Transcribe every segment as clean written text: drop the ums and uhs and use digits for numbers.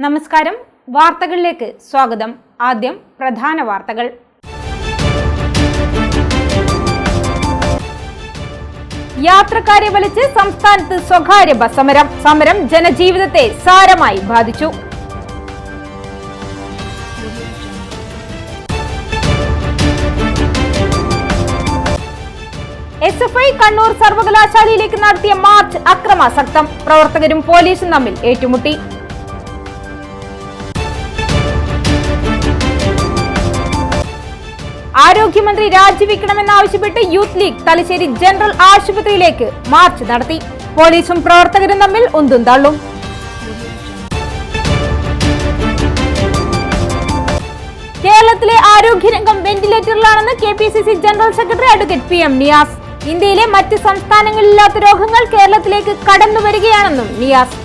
നമസ്കാരം, വാർത്തകളിലേക്ക് സ്വാഗതം. ആദ്യം പ്രധാന വാർത്തകൾ. യാത്രക്കാരെ വലിച്ച് സംസ്ഥാനത്ത് സ്വകാര്യ ബസ് സമരം. സമരം ജനജീവിതത്തെ സാരമായി ബാധിച്ചു. SFI കണ്ണൂർ സർവകലാശാലയിലേക്ക് നടത്തിയ മാർച്ച് അക്രമാസക്തം. പ്രവർത്തകരും പോലീസും തമ്മിൽ ഏറ്റുമുട്ടി. ആരോഗ്യമന്ത്രി രാജിവെക്കണമെന്നാവശ്യപ്പെട്ട് യൂത്ത് ലീഗ് തലശ്ശേരി ജനറൽ ആശുപത്രിയിലേക്ക് മാർച്ച് നടത്തി. പോലീസും പ്രവർത്തകരും തമ്മിൽ ഉന്തും തള്ളും. കേരളത്തിലെ ആരോഗ്യരംഗം വെന്റിലേറ്ററിലാണെന്ന് KPCC general secretary advocate PM Niyas. ഇന്ത്യയിലെ മറ്റ് സംസ്ഥാനങ്ങളിലില്ലാത്ത രോഗങ്ങൾ കേരളത്തിലേക്ക് കടന്നു വരികയാണെന്നും നിയാസ്.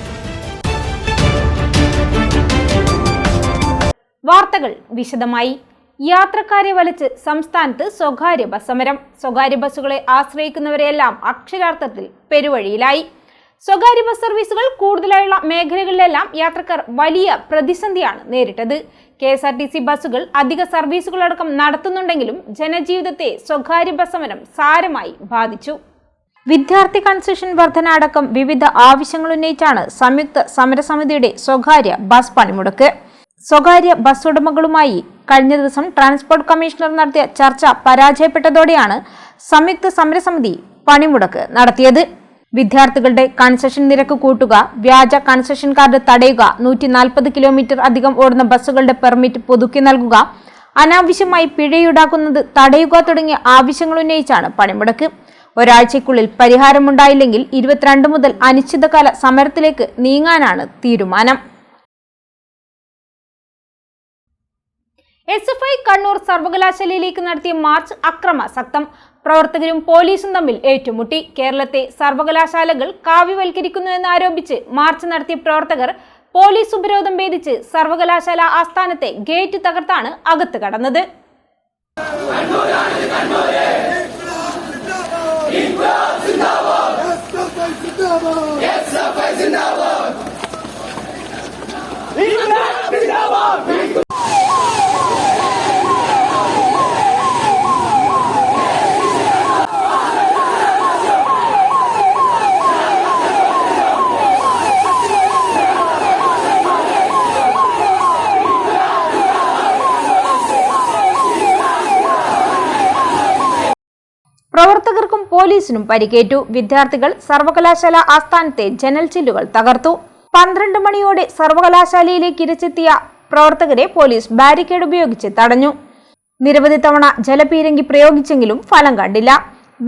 വാർത്തകൾ വിശദമായി. യാത്രക്കാരെ വലിച്ച് സംസ്ഥാനത്ത് സ്വകാര്യ ബസ് സമരം. സ്വകാര്യ ബസ്സുകളെ ആശ്രയിക്കുന്നവരെല്ലാം അക്ഷരാർത്ഥത്തിൽ പെരുവഴിയിലായി. സ്വകാര്യ ബസ് സർവീസുകൾ കൂടുതലായുള്ള മേഖലകളിലെല്ലാം യാത്രക്കാർ വലിയ പ്രതിസന്ധിയാണ് നേരിട്ടത്. KSRTC ബസ്സുകൾ അധിക സർവീസുകളടക്കം നടത്തുന്നുണ്ടെങ്കിലും ജനജീവിതത്തെ സ്വകാര്യ ബസ് സമരം സാരമായി ബാധിച്ചു. വിദ്യാർത്ഥി കൺസെഷൻ വർധന അടക്കം വിവിധ ആവശ്യങ്ങൾ ഉന്നയിച്ചാണ് സംയുക്ത സമരസമിതിയുടെ സ്വകാര്യ ബസ് പണിമുടക്ക്. സ്വകാര്യ ബസ് ഉടമകളുമായി കഴിഞ്ഞ ദിവസം ട്രാൻസ്പോർട്ട് കമ്മീഷണർ നടത്തിയ ചർച്ച പരാജയപ്പെട്ടതോടെയാണ് സംയുക്ത സമരസമിതി പണിമുടക്ക് നടത്തിയത്. വിദ്യാർത്ഥികളുടെ കൺസെഷൻ നിരക്ക് കൂട്ടുക, വ്യാജ കൺസെഷൻ കാർഡ് തടയുക, 140 കിലോമീറ്റർ അധികം ഓടുന്ന ബസ്സുകളുടെ പെർമിറ്റ് പുതുക്കി നൽകുക, അനാവശ്യമായി പിഴയുണ്ടാക്കുന്നത് തടയുക തുടങ്ങിയ ആവശ്യങ്ങൾ ഉന്നയിച്ചാണ് പണിമുടക്ക്. ഒരാഴ്ചയ്ക്കുള്ളിൽ പരിഹാരമുണ്ടായില്ലെങ്കിൽ 22 മുതൽ അനിശ്ചിതകാല സമരത്തിലേക്ക് നീങ്ങാനാണ് തീരുമാനം. SFI കണ്ണൂർ സർവകലാശാലയിലേക്ക് നടത്തിയ മാർച്ച് അക്രമാസക്തം. പ്രവർത്തകരും പോലീസും തമ്മിൽ ഏറ്റുമുട്ടി. കേരളത്തെ സർവകലാശാലകൾ കാവ്യവൽക്കരിക്കുന്നുവെന്ന് ആരോപിച്ച് മാർച്ച് നടത്തിയ പ്രവർത്തകർ പോലീസ് ഉപരോധം ഭേദിച്ച് സർവകലാശാല ആസ്ഥാനത്തെ ഗേറ്റ് തകർത്താണ് അകത്ത് കടന്നത്. പ്രവർത്തകർക്കും പോലീസിനും പരിക്കേറ്റു. വിദ്യാർത്ഥികൾ സർവകലാശാല ആസ്ഥാനത്തെ ജനൽ ചില്ലുകൾ തകർത്തു. 12 മണിയോടെ സർവകലാശാലയിലേക്ക് ഇരച്ചെത്തിയ പ്രവർത്തകരെ പോലീസ് ബാരിക്കേഡ് ഉപയോഗിച്ച് തടഞ്ഞു. നിരവധി തവണ ജലപീരങ്കി പ്രയോഗിച്ചെങ്കിലും ഫലം കണ്ടില്ല.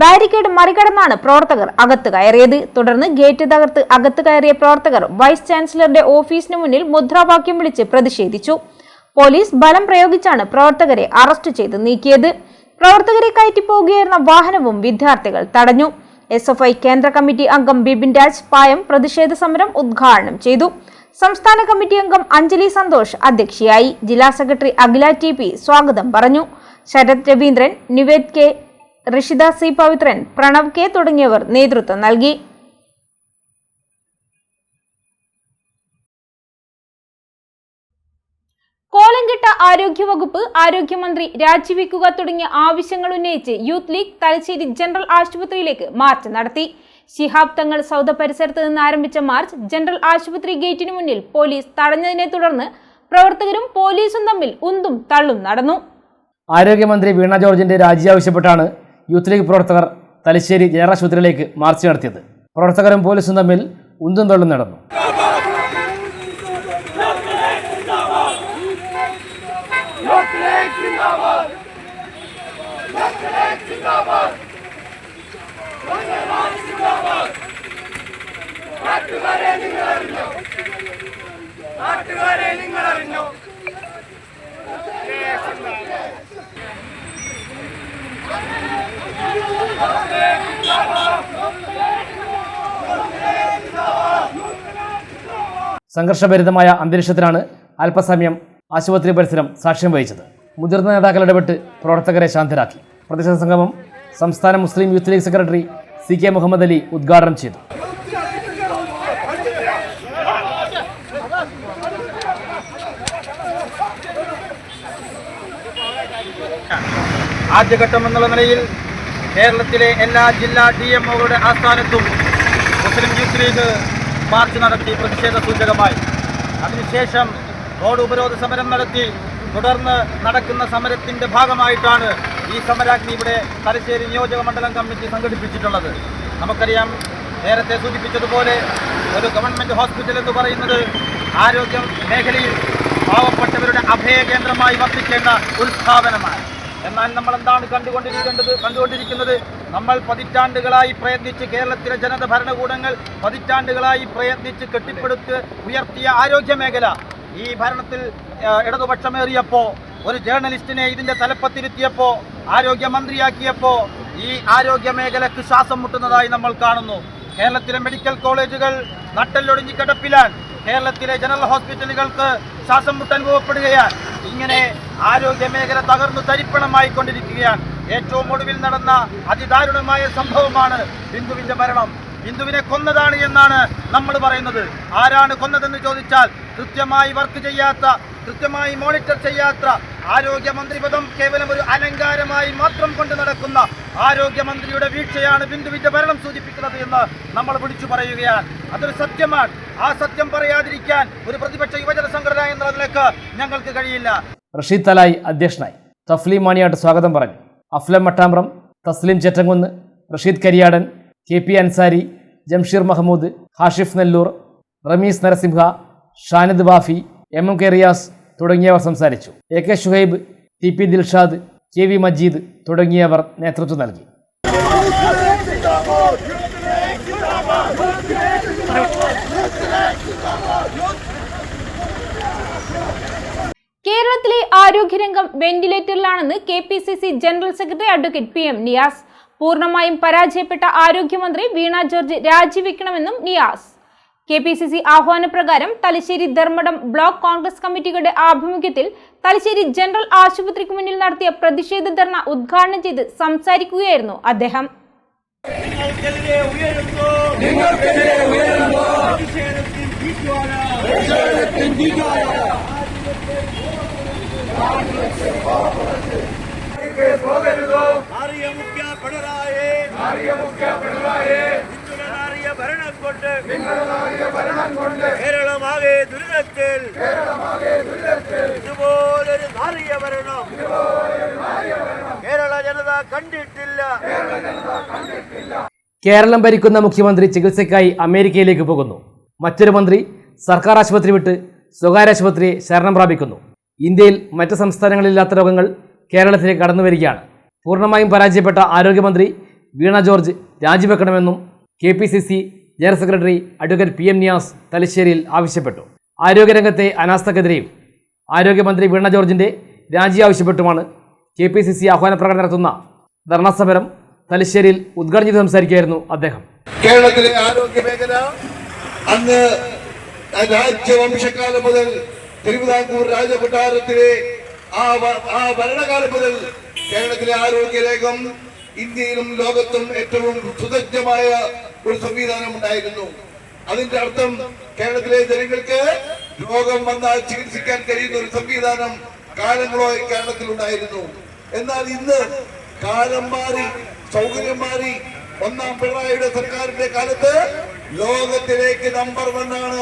ബാരിക്കേഡ് മറികടന്നാണ് പ്രവർത്തകർ അകത്ത് കയറിയത്. തുടർന്ന് ഗേറ്റ് തകർത്ത് അകത്ത് കയറിയ പ്രവർത്തകർ വൈസ് ചാൻസലറുടെ ഓഫീസിന് മുന്നിൽ മുദ്രാവാക്യം വിളിച്ച് പ്രതിഷേധിച്ചു. പോലീസ് ബലം പ്രയോഗിച്ചാണ് പ്രവർത്തകരെ അറസ്റ്റ് ചെയ്ത് നീക്കിയത്. പ്രവർത്തകരെ കയറ്റിപ്പോകുകയായിരുന്ന വാഹനവും വിദ്യാർത്ഥികൾ തടഞ്ഞു. SFI കേന്ദ്ര കമ്മിറ്റി അംഗം ബിപിൻ രാജ് പായം പ്രതിഷേധ സമരം ഉദ്ഘാടനം ചെയ്തു. സംസ്ഥാന കമ്മിറ്റി അംഗം അഞ്ജലി സന്തോഷ് അധ്യക്ഷയായി. ജില്ലാ സെക്രട്ടറി അഖില TP സ്വാഗതം പറഞ്ഞു. Sarath Raveendran, Nived K, Rishitha C Pavithran, Pranav K തുടങ്ങിയവർ നേതൃത്വം നൽകി. കോലംകെട്ട ആരോഗ്യവകുപ്പ്, ആരോഗ്യമന്ത്രി രാജിവെക്കുക തുടങ്ങിയ ആവശ്യങ്ങൾ ഉന്നയിച്ച് യൂത്ത് ലീഗ് തലശ്ശേരി ജനറൽ ആശുപത്രിയിലേക്ക് മാർച്ച് നടത്തി. ശിഹാബ് തങ്ങൾ സൗദ പരിസരത്ത് നിന്ന് ആരംഭിച്ച മാർച്ച് ജനറൽ ആശുപത്രി ഗേറ്റിന് മുന്നിൽ പോലീസ് തടഞ്ഞതിനെ തുടർന്ന് പ്രവർത്തകരും പോലീസും തമ്മിൽ ഉന്തും തള്ളും നടന്നു. ആരോഗ്യമന്ത്രി വീണ ജോർജിന്റെ രാജി ആവശ്യപ്പെട്ടാണ് യൂത്ത് ലീഗ് പ്രവർത്തകർ തലശ്ശേരി ജനറൽ ആശുപത്രിയിലേക്ക് മാർച്ച് നടത്തിയത്. പ്രവർത്തകരും പോലീസും തമ്മിൽ ഉന്തും തള്ളും നടന്നു. സംഘർഷഭരിതമായ അന്തരീക്ഷത്തിലാണ് അല്പസമയം ആശുപത്രി പരിസരം സാക്ഷ്യം വഹിച്ചത്. മുതിർന്ന നേതാക്കൾ ഇടപെട്ട് പ്രവർത്തകരെ ശാന്തരാക്കി. പ്രതിഷേധ സംഗമം സംസ്ഥാന Muslim Youth League secretary CK Muhammad Ali ഉദ്ഘാടനം ചെയ്തു. ആദ്യഘട്ടം എന്നുള്ള നിലയിൽ കേരളത്തിലെ എല്ലാ ജില്ലാ DMOകളുടെ ആസ്ഥാനത്തും മുസ്ലിം യൂത്ത് ലീഗ് മാർച്ച് നടത്തി പ്രതിഷേധ സൂചകമായി. അതിനുശേഷം റോഡ് ഉപരോധ സമരം നടത്തി. തുടർന്ന് നടക്കുന്ന സമരത്തിൻ്റെ ഭാഗമായിട്ടാണ് ഈ സമരാഗ്നി ഇവിടെ തലശ്ശേരി നിയോജക മണ്ഡലം കമ്മിറ്റി സംഘടിപ്പിച്ചിട്ടുള്ളത്. നമുക്കറിയാം, നേരത്തെ സൂചിപ്പിച്ചതുപോലെ ഒരു ഗവൺമെൻറ് ഹോസ്പിറ്റൽ എന്ന് പറയുന്നത് ആരോഗ്യ മേഖലയിൽ പാവപ്പെട്ടവരുടെ അഭയകേന്ദ്രമായി വർത്തിക്കേണ്ട ഒരു സ്ഥാപനമാണ്. എന്നാൽ നമ്മൾ എന്താണ് കണ്ടുകൊണ്ടിരിക്കുന്നത്? നമ്മൾ പതിറ്റാണ്ടുകളായി പ്രയത്നിച്ച്, കേരളത്തിലെ ജനത ഭരണകൂടങ്ങൾ പതിറ്റാണ്ടുകളായി പ്രയത്നിച്ച് കെട്ടിപ്പടുത്ത് ഉയർത്തിയ ആരോഗ്യ മേഖല ഈ ഭരണത്തിൽ ഇടതുപക്ഷമേറിയപ്പോൾ, ഒരു ജേർണലിസ്റ്റിനെ ഇതിൻ്റെ തലപ്പത്തിരുത്തിയപ്പോൾ, ആരോഗ്യമന്ത്രിയാക്കിയപ്പോൾ ഈ ആരോഗ്യ മേഖലയ്ക്ക് ശ്വാസം മുട്ടുന്നതായി നമ്മൾ കാണുന്നു. കേരളത്തിലെ മെഡിക്കൽ കോളേജുകൾ നട്ടെല്ലൊടിഞ്ഞ് കിടപ്പിലാണ്. കേരളത്തിലെ ജനറൽ ഹോസ്പിറ്റലുകൾക്ക് ശ്വാസം മുട്ടനുഭവപ്പെടുകയാണ്. ഇങ്ങനെ ആരോഗ്യ മേഖല തകർന്നു തരിപ്പണമായി കൊണ്ടിരിക്കുകയാണ്. ഏറ്റവും ഒടുവിൽ നടന്ന അതിദാരുണമായ സംഭവമാണ് ബിന്ദുവിൻ്റെ മരണം. ബിന്ദുവിനെ കൊന്നതാണ് എന്നാണ് നമ്മൾ പറയുന്നത്. ആരാണ് കൊന്നതെന്ന് ചോദിച്ചാൽ, കൃത്യമായി വർക്ക് ചെയ്യാത്ത, കൃത്യമായി മോണിറ്റർ ചെയ്യാത്ത, ആരോഗ്യമന്ത്രി പദം കേവലം ഒരു അലങ്കാരമായി മാത്രം കൊണ്ട് നടക്കുന്ന ആരോഗ്യമന്ത്രിയുടെ വീഴ്ചയാണ് ബിന്ദുവിൻ്റെ ഭരണം സൂചിപ്പിക്കുന്നത് എന്ന് നമ്മൾ വിളിച്ചു പറയുകയാണ്. അതൊരു സത്യമാണ്. ആ സത്യം പറയാതിരിക്കാൻ ഒരു പ്രതിപക്ഷ യുവജന സംഘടന എന്നതിലേക്ക് ഞങ്ങൾക്ക് കഴിയില്ല. റഷീദ് തലായി അധ്യക്ഷനായി. തഫ്ലീം മാണിയാട്ട് സ്വാഗതം പറഞ്ഞു. അഫ്ലം മട്ടാമ്പ്രം, തസ്ലീം ചേറ്റങ്കുന്ന്, റഷീദ് കരിയാടൻ, KP അൻസാരി, ജംഷീർ മഹമ്മൂദ്, ഹാഷിഫ് നെല്ലൂർ, റമീസ് നരസിംഹ, ഷാനിദ് ബാഫി, MMK റിയാസ് തുടങ്ങിയവർ സംസാരിച്ചു. AK Shuhaib, TP Dilshad, KV Majeed തുടങ്ങിയവർ നേതൃത്വം നൽകി. കേരളത്തിലെ ആരോഗ്യരംഗം വെന്റിലേറ്ററിലാണെന്ന് KPCC general secretary advocate PM Niyas. പൂർണ്ണമായും പരാജയപ്പെട്ട ആരോഗ്യമന്ത്രി വീണ ജോർജ് രാജിവെക്കണമെന്നും നിയാസ്. KPCC ആഹ്വാനപ്രകാരം തലശ്ശേരി ധർമ്മടം ബ്ലോക്ക് കോൺഗ്രസ് കമ്മിറ്റികളുടെ ആഭിമുഖ്യത്തിൽ തലശ്ശേരി ജനറൽ ആശുപത്രിക്ക് മുന്നിൽ നടത്തിയ പ്രതിഷേധ ധർണ ഉദ്ഘാടനം ചെയ്ത് സംസാരിക്കുകയായിരുന്നു അദ്ദേഹം. കേരളമാകെ ദുരിതത്തിൽ ഇതുപോലൊരു നാറിയ ഭരണം കേരള ജനത കണ്ടിട്ടില്ല. കേരളം ഭരിക്കുന്ന മുഖ്യമന്ത്രി ചികിത്സയ്ക്കായി അമേരിക്കയിലേക്ക് പോകുന്നു. മറ്റൊരു മന്ത്രി സർക്കാർ ആശുപത്രി വിട്ട് സ്വകാര്യ ആശുപത്രിയെ ശരണം പ്രാപിക്കുന്നു. ഇന്ത്യയിൽ മറ്റ് സംസ്ഥാനങ്ങളിലില്ലാത്ത രോഗങ്ങൾ കേരളത്തിലേക്ക് കടന്നു വരികയാണ്. പൂർണ്ണമായും പരാജയപ്പെട്ട ആരോഗ്യമന്ത്രി വീണ ജോർജ് രാജിവെക്കണമെന്നും KPCC general secretary advocate PM Niyas തലശ്ശേരിയിൽ ആവശ്യപ്പെട്ടു. ആരോഗ്യരംഗത്തെ അനാസ്ഥക്കെതിരെയും ആരോഗ്യമന്ത്രി വീണ ജോർജിൻ്റെ രാജി ആവശ്യപ്പെട്ടുമാണ് KPCC ആഹ്വാനപ്രകാരം നടത്തുന്ന ധർണാ സമരം തലശ്ശേരിയിൽ ഉദ്ഘാടനം ചെയ്ത് സംസാരിക്കുകയായിരുന്നു അദ്ദേഹം. കേരളത്തിലെ ആരോഗ്യ മേഖല അന്ന് രാജ്യവംശക്കാലം മുതൽ തിരുവിതാംകൂർ രാജകൊട്ടാരത്തിലെ ആ ഭരണകാലം മുതൽ കേരളത്തിലെ ആരോഗ്യരംഗം ഇന്ത്യയിലും ലോകത്തും ഏറ്റവും സുസജ്ജമായ ഒരു സംവിധാനം ഉണ്ടായിരുന്നു. അതിന്റെ അർത്ഥം കേരളത്തിലെ ജനങ്ങൾക്ക് രോഗം വന്നാൽ ചികിത്സിക്കാൻ കഴിയുന്ന ഒരു സംവിധാനം കാലങ്ങളായി കേരളത്തിൽ ഉണ്ടായിരുന്നു. എന്നാൽ ഇന്ന് കാലം മാറി, സൗകര്യം മാറി. ഒന്നാം പിണറായിയുടെ സർക്കാരിന്റെ കാലത്ത് ലോകത്തിലേക്ക് നമ്പർ 1 ആണ്,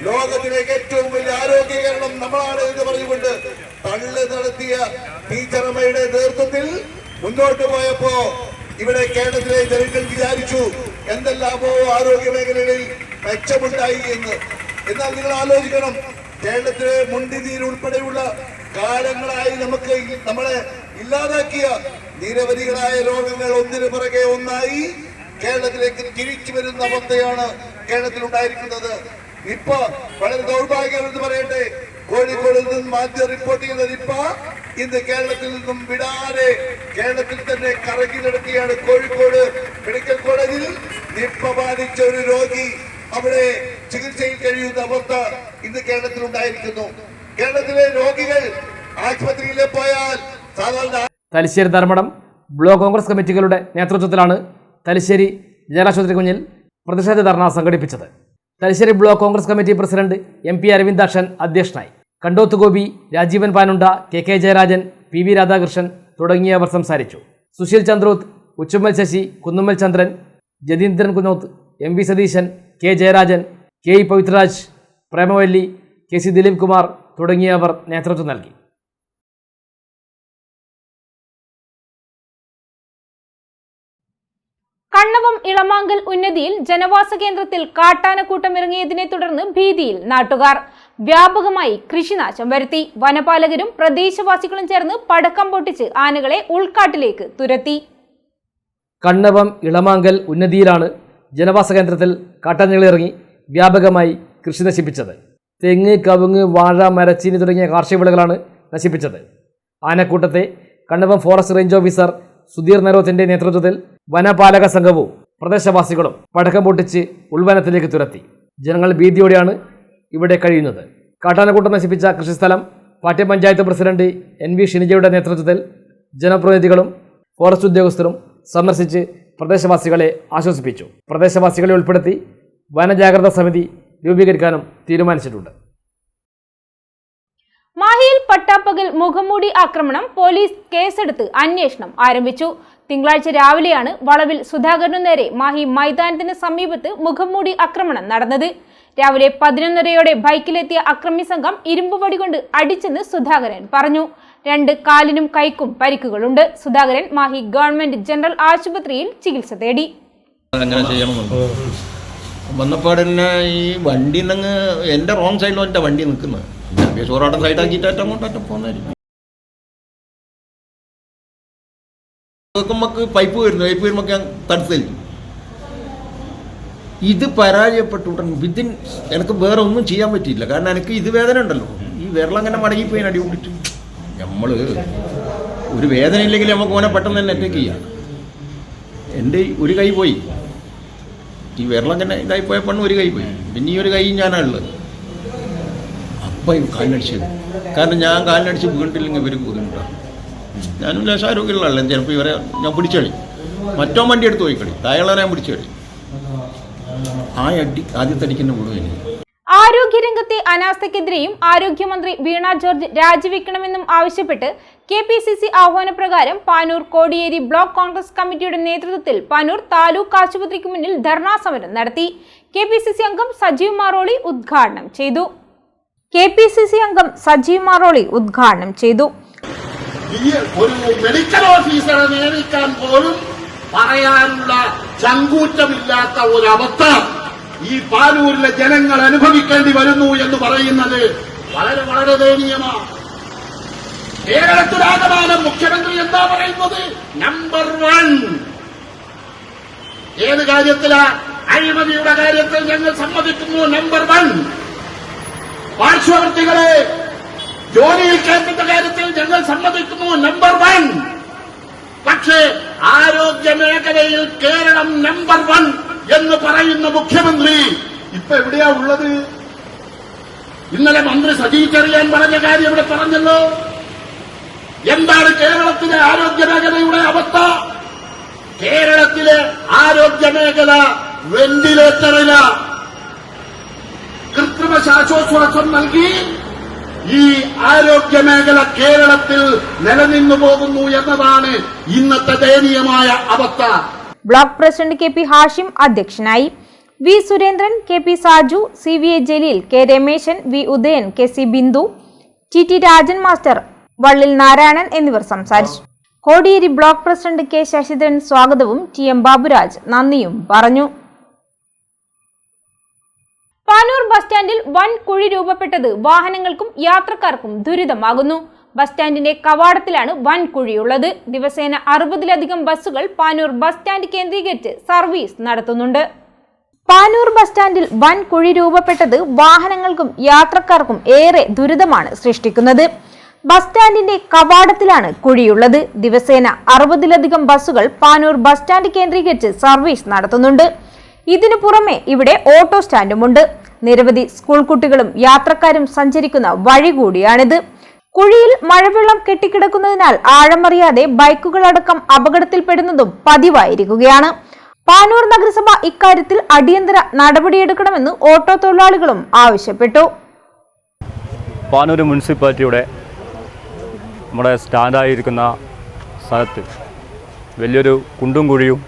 ലോകത്തിലേക്ക് ഏറ്റവും വലിയ ആരോഗ്യ കേരളം നമ്മളാണ് എന്ന് പറഞ്ഞുകൊണ്ട് തള്ളു നടത്തിയ ടീച്ചറമ്മയുടെ നേതൃത്വത്തിൽ മുന്നോട്ട് പോയപ്പോ ഇവിടെ കേരളത്തിലെ ജനങ്ങൾ വിചാരിച്ചു എന്തെല്ലാമോ ആരോഗ്യ മേഖലകളിൽ മെച്ചമുണ്ടായി എന്ന്. എന്നാൽ നിങ്ങൾ ആലോചിക്കണം, കേരളത്തിലെ മുണ്ടിനീര് ഉൾപ്പെടെയുള്ള കാലങ്ങളായി നമ്മളെ ഇല്ലാതാക്കിയ നിരവധികളായ രോഗങ്ങൾ ഒന്നിനു പുറകെ ഒന്നായി കേരളത്തിലേക്ക് തിരിച്ചു വരുന്ന അവസ്ഥയാണ് കേരളത്തിൽ ഉണ്ടായിരിക്കുന്നത്. ഇപ്പൊ വളരെ ദൗർഭാഗ്യമെന്ന് പറയട്ടെ, കോഴിക്കോടിൽ നിന്നും ആദ്യം റിപ്പോർട്ട് ചെയ്ത നിപ്പ ഇന്ന് കേരളത്തിൽ നിന്നും വിടാതെ കേരളത്തിൽ തന്നെ കറങ്ങി നടക്കുകയാണ്. കോഴിക്കോട് മെഡിക്കൽ കോളേജിൽ നിപ്പ ബാധിച്ച ഒരു രോഗി അവിടെ ചികിത്സയിൽ കഴിയുന്ന അവസ്ഥ ഇന്ന് കേരളത്തിൽ ഉണ്ടായിരിക്കുന്നു. കേരളത്തിലെ രോഗികൾ ആശുപത്രിയിൽ പോയാൽ സാധാരണ തലശ്ശേരി ധർമ്മടം ബ്ലോക്ക് കോൺഗ്രസ് കമ്മിറ്റികളുടെ നേതൃത്വത്തിലാണ് തലശ്ശേരി ജനറൽ മുന്നിൽ പ്രതിഷേധ ധർണ സംഘടിപ്പിച്ചത്. Thalassery block Congress committee president MP Aravindakshan അധ്യക്ഷനായി. കണ്ടോത്ത് ഗോപി, രാജീവൻ പാനുണ്ട, KK ജയരാജൻ, PV രാധാകൃഷ്ണൻ തുടങ്ങിയവർ സംസാരിച്ചു. സുശീൽ ചന്ദ്രൂത്ത്, ഉച്ചുമ്മൽ ശശി, കുന്നുമ്മൽ ചന്ദ്രൻ, Jatheendran Kunnoth, MV Satheesan, K Jayarajan, KE പവിത്രരാജ്, Premavalli, KC Dileep Kumar തുടങ്ങിയവർ നേതൃത്വം നൽകി. കണ്ണവം ഇളമാങ്കൽ ഉന്നതിയിൽ ജനവാസ കേന്ദ്രത്തിൽ കാട്ടാനക്കൂട്ടം ഇറങ്ങിയതിനെ തുടർന്ന് ഭീതിയിൽ നാട്ടുകാർ. വ്യാപകമായി കൃഷിനാശം വരുത്തി. വനപാലകരും പ്രദേശവാസികളും ചേർന്ന് പടക്കം പൊട്ടിച്ച് ആനകളെ ഉൾക്കാട്ടിലേക്ക് തുരത്തി. കണ്ണവം ഇളമാങ്കൽ ഉന്നതിയിലാണ് ജനവാസ കേന്ദ്രത്തിൽ കാട്ടാനകൾ ഇറങ്ങി വ്യാപകമായി കൃഷി നശിപ്പിച്ചത്. തെങ്ങ്, കവുങ്ങ്, വാഴ, മരച്ചീനി തുടങ്ങിയ കാർഷിക വിളകളാണ് നശിപ്പിച്ചത്. ആനക്കൂട്ടത്തെ Kannavam forest range officer Sudheer നരോത്തിന്റെ നേതൃത്വത്തിൽ വനപാലക സംഘവും പ്രദേശവാസികളും പടക്കം പൊട്ടിച്ച് ഉൾവനത്തിലേക്ക് തുരത്തി. ജനങ്ങൾ ഭീതിയോടെയാണ് ഇവിടെ കഴിയുന്നത്. കാട്ടാനക്കൂട്ടം നശിപ്പിച്ച കൃഷിസ്ഥലം പാട്യം പഞ്ചായത്ത് പ്രസിഡന്റ് NV ഷിനിജയുടെ നേതൃത്വത്തിൽ ജനപ്രതിനിധികളും ഫോറസ്റ്റ് ഉദ്യോഗസ്ഥരും സന്ദർശിച്ച് പ്രദേശവാസികളെ ആശ്വസിപ്പിച്ചു. പ്രദേശവാസികളെ ഉൾപ്പെടുത്തി വനജാഗ്രതാ സമിതി രൂപീകരിക്കാനും തീരുമാനിച്ചിട്ടുണ്ട്. മാഹിയിൽ പട്ടാപ്പകൽ മുഖംമൂടി ആക്രമണം. പോലീസ് കേസെടുത്ത് അന്വേഷണം ആരംഭിച്ചു. തിങ്കളാഴ്ച രാവിലെയാണ് വളവിൽ സുധാകരനു നേരെ മാഹി മൈതാനത്തിന് സമീപത്ത് മുഖംമൂടി ആക്രമണം നടന്നത്. രാവിലെ 11:30 ബൈക്കിലെത്തിയ അക്രമി സംഘം ഇരുമ്പുപടി കൊണ്ട് അടിച്ചെന്ന് സുധാകരൻ പറഞ്ഞു. 2 കാലിനും കൈക്കും പരിക്കുകളുണ്ട്. സുധാകരൻ മാഹി ഗവൺമെന്റ് ജനറൽ ആശുപത്രിയിൽ ചികിത്സ തേടി. വന്നപ്പാടന്നെ ഈ വണ്ടി എൻ്റെ റോങ് സൈഡിലും എൻ്റെ വണ്ടി നിൽക്കുന്നത് ചോറാട്ടം സൈഡാക്കിയിട്ട് അങ്ങോട്ടൊക്കെ പോകുന്നതായിരിക്കും. നമുക്ക് പൈപ്പ് വരുമ്പോൾ ഞാൻ തടുത്തായിരിക്കും. ഇത് പരാജയപ്പെട്ടു വിതിൻ എനിക്ക് വേറെ ഒന്നും ചെയ്യാൻ പറ്റിയില്ല. കാരണം എനിക്ക് ഇത് വേദന ഉണ്ടല്ലോ. ഈ വിരളങ്ങനെ മടങ്ങിപ്പോയി അടി കൊണ്ടിട്ട് നമ്മൾ ഒരു വേദന ഇല്ലെങ്കിൽ നമുക്ക് ഓനെ പെട്ടെന്ന് തന്നെ അറ്റാക്ക് ചെയ്യാം. എൻ്റെ ഒരു കൈ പോയി, ഈ വിരളങ്ങനെ ഇതായി പോയപ്പോൾ ഒരു കൈ പോയി. പിന്നെ ഈ ഒരു കൈ ഞാനാണുള്ളത്. അപ്പം കാലിനടിച്ചത്. കാരണം ഞാൻ കാലിനടിച്ച് വീണ്ടില്ലെങ്കിൽ ഇവർ ബുദ്ധിമുട്ടാണ്. ഞാനും ലേശം ആരോഗ്യമുള്ള ആളല്ലേ. ചിലപ്പോൾ ഇവരെ ഞാൻ പിടിച്ചളി, മറ്റോ വണ്ടി എടുത്ത് പോയിക്കളി, താഴെ ഞാൻ പിടിച്ചളി. ആ അടി ആദ്യത്തെ അടിക്കുന്ന മുഴുവൻ. ആരോഗ്യരംഗത്തെ അനാസ്ഥയ്ക്കെതിരെയും ആരോഗ്യമന്ത്രി വീണ ജോർജ് രാജിവെക്കണമെന്നും ആവശ്യപ്പെട്ട് KPCC ആഹ്വാനപ്രകാരം പാനൂർ കോടിയേരി ബ്ലോക്ക് കോൺഗ്രസ് കമ്മിറ്റിയുടെ നേതൃത്വത്തിൽ പാനൂർ താലൂക്ക് ആശുപത്രിക്ക് മുന്നിൽ ധർണാ സമരം നടത്തി. KPCC അംഗം സജീവ് മാറോളി ഉദ്ഘാടനം ചെയ്തു. ഒരു മെഡിക്കൽ ഓഫീസറെ നിയമിക്കാൻ പോലും പറയാനുള്ള ചങ്കൂറ്റമില്ലാത്ത ഒരവസ്ഥ ഈ പാനൂരിലെ ജനങ്ങൾ അനുഭവിക്കേണ്ടി വരുന്നു എന്ന് പറയുന്നത് വളരെ വളരെ ദയനീയമാണ്. കേരളത്തിലാകമാനം മുഖ്യമന്ത്രി എന്താ പറയുന്നത്? നമ്പർ 1. ഏത് കാര്യത്തിലാ? അഴിമതിയുടെ കാര്യത്തിൽ ഞങ്ങൾ സമ്മതിക്കുന്നു. നമ്പർ 1. പാർശ്വവർത്തികളെ ജോലിയിൽ കയറ്റുന്ന കാര്യത്തിൽ ഞങ്ങൾ സമ്മതിക്കുന്നു. നമ്പർ 1. പക്ഷേ ആരോഗ്യ മേഖലയിൽ കേരളം നമ്പർ 1 എന്ന് പറയുന്ന മുഖ്യമന്ത്രി ഇപ്പൊ എവിടെയാ ഉള്ളത്? ഇന്നലെ മന്ത്രി സജി ചെറിയാൻ പറഞ്ഞ കാര്യം ഇവിടെ പറഞ്ഞല്ലോ. എന്താണ് കേരളത്തിലെ ആരോഗ്യ മേഖലയുടെ അവസ്ഥ? കേരളത്തിലെ ആരോഗ്യ മേഖല വെന്റിലേറ്ററില കൃത്രിമ ശ്വാസോച്ഛ്വാസം നൽകി ഈ ആരോഗ്യ മേഖല കേരളത്തിൽ നിലനിന്നു പോകുന്നു എന്നതാണ് ഇന്നത്തെ ദയനീയമായ അവസ്ഥ. ബ്ലോക്ക് പ്രസിഡന്റ് KP ഹാഷിം അധ്യക്ഷനായി. V Surendran, KP Saju, CVA Jaleel, K Rameshan, V Udayan, KC Bindu, TT Rajan master, Vallil Narayanan എന്നിവർ സംസാരിച്ചു. Kodiyeri block president K Sasidharan സ്വാഗതവും TM ബാബുരാജ് നന്ദിയും പറഞ്ഞു. പാനൂർ ബസ് സ്റ്റാൻഡിൽ വൻ കുഴി രൂപപ്പെട്ടത് വാഹനങ്ങൾക്കും യാത്രക്കാർക്കും ദുരിതമാകുന്നു. ബസ് സ്റ്റാൻഡിന്റെ കവാടത്തിലാണ് വൻ കുഴിയുള്ളത്. ദിവസേന 60-ലധികം ബസ്സുകൾ പാനൂർ ബസ് സ്റ്റാൻഡ് കേന്ദ്രീകരിച്ച് സർവീസ് നടത്തുന്നുണ്ട്. പാനൂർ ബസ് സ്റ്റാൻഡിൽ വൻ കുഴി രൂപപ്പെട്ടത് വാഹനങ്ങൾക്കും യാത്രക്കാർക്കും ഏറെ ദുരിതമാണ് സൃഷ്ടിക്കുന്നത്. ബസ് സ്റ്റാൻഡിന്റെ കവാടത്തിലാണ് കുഴിയുള്ളത്. ദിവസേന 60-ലധികം ബസ്സുകൾ പാനൂർ ബസ് സ്റ്റാൻഡ് കേന്ദ്രീകരിച്ച് സർവീസ് നടത്തുന്നുണ്ട്. ഇതിനു പുറമെ ഇവിടെ ഓട്ടോ സ്റ്റാൻഡുമുണ്ട്. നിരവധി സ്കൂൾ കുട്ടികളും യാത്രക്കാരും സഞ്ചരിക്കുന്ന വഴി കൂടിയാണിത്. കുഴിയിൽ മഴവെള്ളം കെട്ടിക്കിടക്കുന്നതിനാൽ ആഴമറിയാതെ ബൈക്കുകളടക്കം അപകടത്തിൽപ്പെടുന്നതും പതിവായിരിക്കുകയാണ്. പാനൂർ നഗരസഭ ഇക്കാര്യത്തിൽ അടിയന്തര നടപടിയെടുക്കണമെന്ന് ഓട്ടോ തൊഴിലാളികളും ആവശ്യപ്പെട്ടു. പാനൂർ മുനിസിപ്പാലിറ്റിയുടെ നമ്മുടെ സ്റ്റാൻഡായിരിക്കുന്ന സ്ഥലത്ത് വലിയൊരു കുണ്ടും കുഴിയും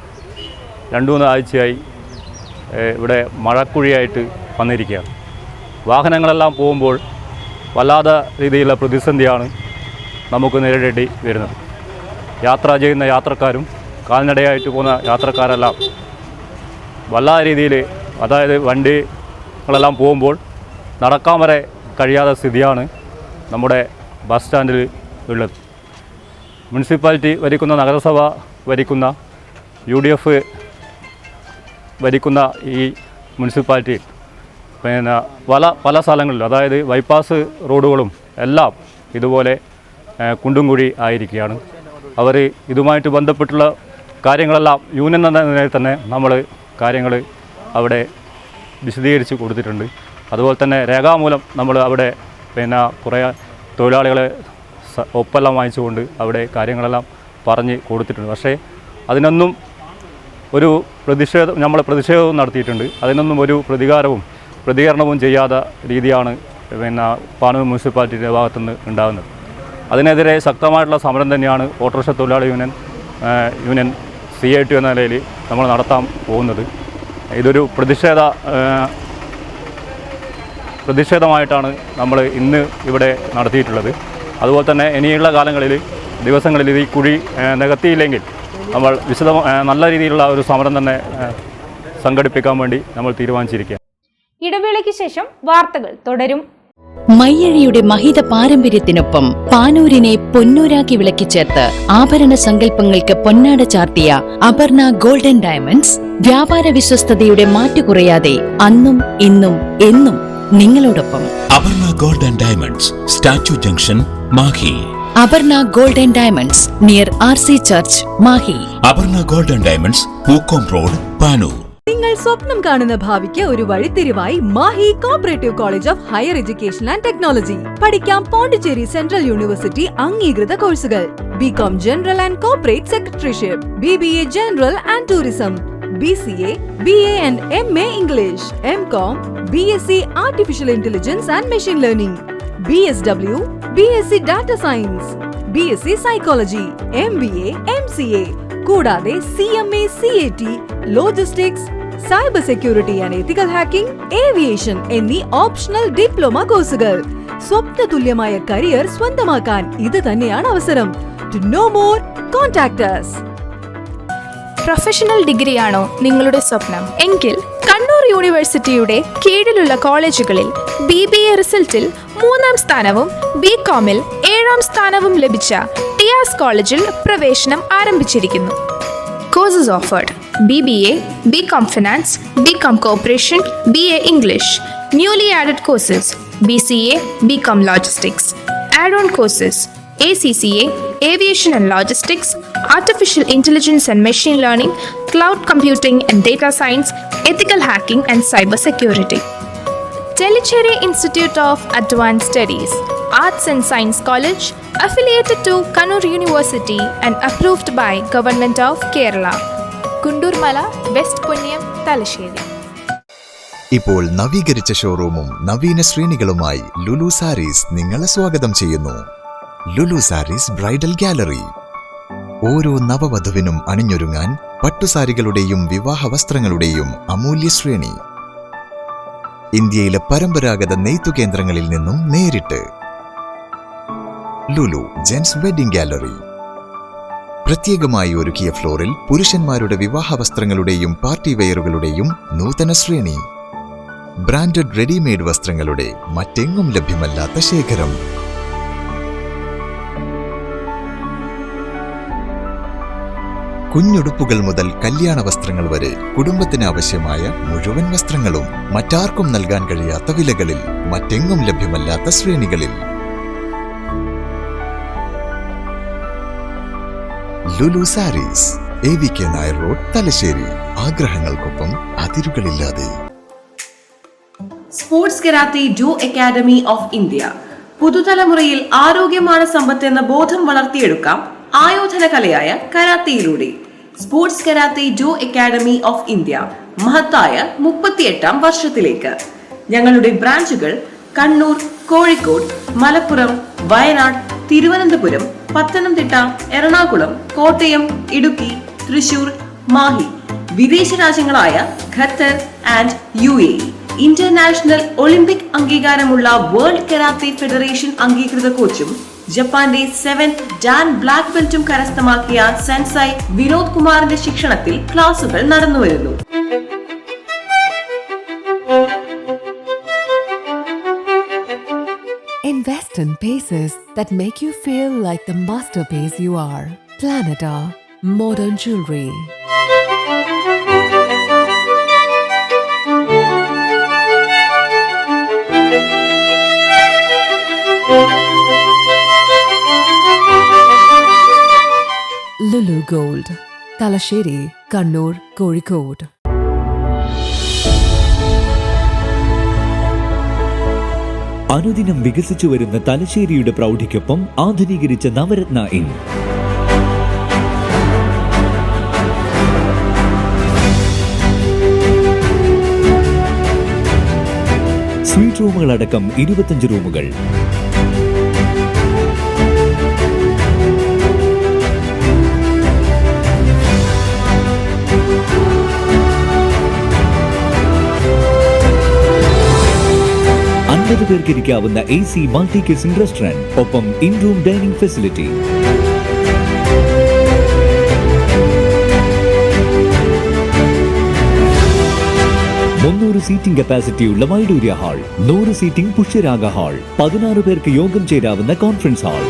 2-3 ആഴ്ചയായി ഇവിടെ മഴക്കുഴിയായിട്ട് വന്നിരിക്കുകയാണ്. വാഹനങ്ങളെല്ലാം പോകുമ്പോൾ വല്ലാതെ രീതിയിലുള്ള പ്രതിസന്ധിയാണ് നമുക്ക് നേരിടേണ്ടി വരുന്നത്. യാത്ര ചെയ്യുന്ന യാത്രക്കാരും കാൽനടയായിട്ട് പോകുന്ന യാത്രക്കാരെല്ലാം വല്ലാത്ത രീതിയിൽ, അതായത് വണ്ടികളെല്ലാം പോകുമ്പോൾ നടക്കാൻ വരെ കഴിയാത്ത സ്ഥിതിയാണ് നമ്മുടെ ബസ് സ്റ്റാൻഡിൽ ഉള്ളത്. മുനിസിപ്പാലിറ്റി ഭരിക്കുന്ന, നഗരസഭ ഭരിക്കുന്ന, UDF ഭരിക്കുന്ന ഈ മുനിസിപ്പാലിറ്റി പിന്നെ പല സ്ഥലങ്ങളിലും, അതായത് ബൈപ്പാസ് റോഡുകളും എല്ലാം ഇതുപോലെ കുണ്ടും കുഴി ആയിരിക്കുകയാണ്. അവർ ഇതുമായിട്ട് ബന്ധപ്പെട്ടുള്ള കാര്യങ്ങളെല്ലാം യൂണിയൻ എന്ന നിലയിൽ തന്നെ നമ്മൾ കാര്യങ്ങൾ അവിടെ വിശദീകരിച്ച് കൊടുത്തിട്ടുണ്ട്. അതുപോലെ തന്നെ രേഖാമൂലം നമ്മൾ അവിടെ പിന്നെ കുറേ തൊഴിലാളികളെ ഒപ്പെല്ലാം വാങ്ങിച്ചുകൊണ്ട് അവിടെ കാര്യങ്ങളെല്ലാം പറഞ്ഞ് കൊടുത്തിട്ടുണ്ട്. പക്ഷേ അതിനൊന്നും ഒരു നമ്മൾ പ്രതിഷേധവും നടത്തിയിട്ടുണ്ട്. അതിനൊന്നും ഒരു പ്രതികരണവും ചെയ്യാത്ത രീതിയാണ് പിന്നെ പാനൂർ മുനിസിപ്പാലിറ്റിയുടെ ഭാഗത്തുനിന്ന് ഉണ്ടാകുന്നത്. അതിനെതിരെ ശക്തമായിട്ടുള്ള സമരം തന്നെയാണ് ഓട്ടോറിക്ഷ തൊഴിലാളി യൂണിയൻ CIT എന്ന നിലയിൽ നമ്മൾ നടത്താൻ പോകുന്നത്. ഇതൊരു പ്രതിഷേധമായിട്ടാണ് നമ്മൾ ഇന്ന് ഇവിടെ നടത്തിയിട്ടുള്ളത്. അതുപോലെ തന്നെ ഇനിയുള്ള ദിവസങ്ങളിൽ ഈ കുഴി നികത്തിയില്ലെങ്കിൽ നമ്മൾ നല്ല രീതിയിലുള്ള ഒരു സമരം തന്നെ സംഘടിപ്പിക്കാൻ വേണ്ടി നമ്മൾ തീരുമാനിച്ചിരിക്കുക. ഇടവേളയ്ക്ക് ശേഷം വാർത്തകൾ തുടരും. മയ്യഴിയുടെ മഹിത പാരമ്പര്യത്തിനൊപ്പം പാനൂരിനെ പൊന്നൂരാക്കി വിളക്കിച്ചേർത്ത് ആഭരണ സങ്കല്പങ്ങൾക്ക് പൊന്നാട ചാർത്തിയ അപർണ ഗോൾഡൻ ഡയമണ്ട്സ് വ്യാപാര വിശ്വസ്തയുടെ മാറ്റുകുറയാതെ അന്നും ഇന്നും എന്നും നിങ്ങളോടൊപ്പം. Aparna golden diamonds, statue junction, Mahe. Aparna golden diamonds near RC church, Mahe. Aparna golden diamonds, Pookkom road, Panoor. നിങ്ങൾ സ്വപ്നം കാണുന്ന ഭാവിക്ക് ഒരു വഴിത്തിരിവായി Mahe cooperative college of higher education and technology. പഠിക്കാം പോണ്ടിച്ചേരി സെൻട്രൽ യൂണിവേഴ്സിറ്റി അംഗീകൃത കോഴ്സുകൾ. BCom general and corporate secretaryship, BBA general and tourism, BCA, BA and MA English, MCom, BSc Artificial Intelligence and Machine Learning, BSW, BSc Data Science, BSc Psychology, MBA, MCA, കൂടാതെ CMA, CAT, Logistics, Cyber Security and Ethical Hacking, Aviation എന്നീ optional diploma കോഴ്സുകൾ. സ്വപ്ന തുല്യമായ career സ്വന്തമാക്കാൻ ഇത് തന്നെയാണ് അവസരം. To know more, contact us. Professional ഡിഗ്രിയാണോ നിങ്ങളുടെ സ്വപ്നം? എങ്കിൽ കണ്ണൂർ യൂണിവേഴ്സിറ്റിയുടെ കീഴിലുള്ള കോളേജുകളിൽ BBA റിസൾട്ടിൽ 3ാം സ്ഥാനവും BComൽ 7ാം സ്ഥാനവും ലഭിച്ച ടിയാസ് കോളേജിൽ പ്രവേശനം ആരംഭിച്ചിരിക്കുന്നു. Courses offered: BBA, BCom Finance, BCom Corporation, BA English. Newly added courses: BCA, BCom Logistics. Add-on courses: ACCA, Aviation and Logistics, Artificial Intelligence and Machine Learning, Cloud Computing and Data Science, Ethical Hacking and Cyber Security. Tellicherry Institute of Advanced Studies, Arts and Science College, affiliated to Kannur University and approved by Government of Kerala. Kundurmala, West Punyam, Talasheri. ഇപ്പോൾ നവീകരിച്ച ഷോറൂമും നവീന ശ്രേണികളുമായി ലുലു സാരീസ് നിങ്ങളെ സ്വാഗതം ചെയ്യുന്നു. Lulu Sarees bridal gallery. ഓരോ നവവധുവിനും അണിഞ്ഞൊരുങ്ങാൻ പട്ടുസാരികളുടെയും വിവാഹ വസ്ത്രങ്ങളുടെയും അമൂല്യ ശ്രേണി. ഇന്ത്യയിലെ പരമ്പരാഗത നെയ്ത്തു കേന്ദ്രങ്ങളിൽ നിന്നും നേരിട്ട്. Lulu gents wedding gallery. പ്രത്യേകമായി ഒരുക്കിയ ഫ്ലോറിൽ പുരുഷന്മാരുടെ വിവാഹ വസ്ത്രങ്ങളുടെയും പാർട്ടി വെയറുകളുടെയും നൂതന ശ്രേണി. ബ്രാൻഡഡ് റെഡിമെയ്ഡ് വസ്ത്രങ്ങളുടെ മറ്റെങ്ങും ലഭ്യമല്ലാത്ത ശേഖരം. കുഞ്ഞുടുപ്പുകൾ മുതൽ കല്യാണ വസ്ത്രങ്ങൾ വരെ കുടുംബത്തിന് ആവശ്യമായ മുഴുവൻ വസ്ത്രങ്ങളും മറ്റാർക്കും നൽകാൻ കഴിയാത്ത വിലകളിൽ, മറ്റെങ്ങും ലഭ്യമല്ലാത്ത ശ്രേണികളിൽ. Lulu saris, AVK Nair road, Thalassery. ആഗ്രഹങ്ങൾക്കൊപ്പം അതിരുകളില്ലാതെ. സ്പോർട്സ് കരാത്തെ ജോ അക്കാദമി ഓഫ് ഇന്ത്യ. പുതുതലമുറയിൽ ആരോഗ്യമാണ് സമ്പത്ത് എന്ന ബോധം വളർത്തിയെടുക്കാം ആയോധന കലയായ കരാത്തയിലൂടെ. സ്പോർട്സ് കരാത്തെ ജോ അക്കാദമി ഓഫ് ഇന്ത്യ മഹത്തായ 38ാം വർഷത്തിലേക്ക്. ഞങ്ങളുടെ ബ്രാഞ്ചുകൾ കണ്ണൂർ, കോഴിക്കോട്, മലപ്പുറം, വയനാട്, തിരുവനന്തപുരം, പത്തനംതിട്ട, എറണാകുളം, കോട്ടയം, ഇടുക്കി, തൃശൂർ, മാഹി, വിദേശ രാജ്യങ്ങളായ Qatar and UAE, international Olympic അംഗീകാരമുള്ള വേൾഡ് കരാത്തെ ഫെഡറേഷൻ അംഗീകൃത കോച്ചും ജപ്പാന്റെ 7th ഡാൻ ബ്ലാക്ക് ബെൽറ്റും കരസ്ഥമാക്കിയ സെൻസായി വിനോദ് കുമാറിന്റെ ശിക്ഷണത്തിൽ ക്ലാസുകൾ നടന്നുവരുന്നു. Invest in pieces that make you feel like the masterpiece you are. Planeta Modern Jewelry. Lulu Gold, Talasheri, Kannur, Kozhikode. അനുദിനം വികസിച്ചു വരുന്ന തലശ്ശേരിയുടെ പ്രൗഢിക്കൊപ്പം ആധുനീകരിച്ച നവരത്ന ഇൻ. സ്വീറ്റ് റൂമുകളടക്കം 25 റൂമുകൾ. പേർക്ക് ഇരിക്കാവുന്ന AC മൾട്ടി കിച്ചൺ റെസ്റ്റോറന്റ്, ഒപ്പം in room dining facility. Seating കപ്പാസിറ്റിയുള്ള Vaidurya hall, 100 seating Pushyaraga hall, 16 പേർക്ക് യോഗം ചേരാവുന്ന കോൺഫറൻസ് ഹാൾ.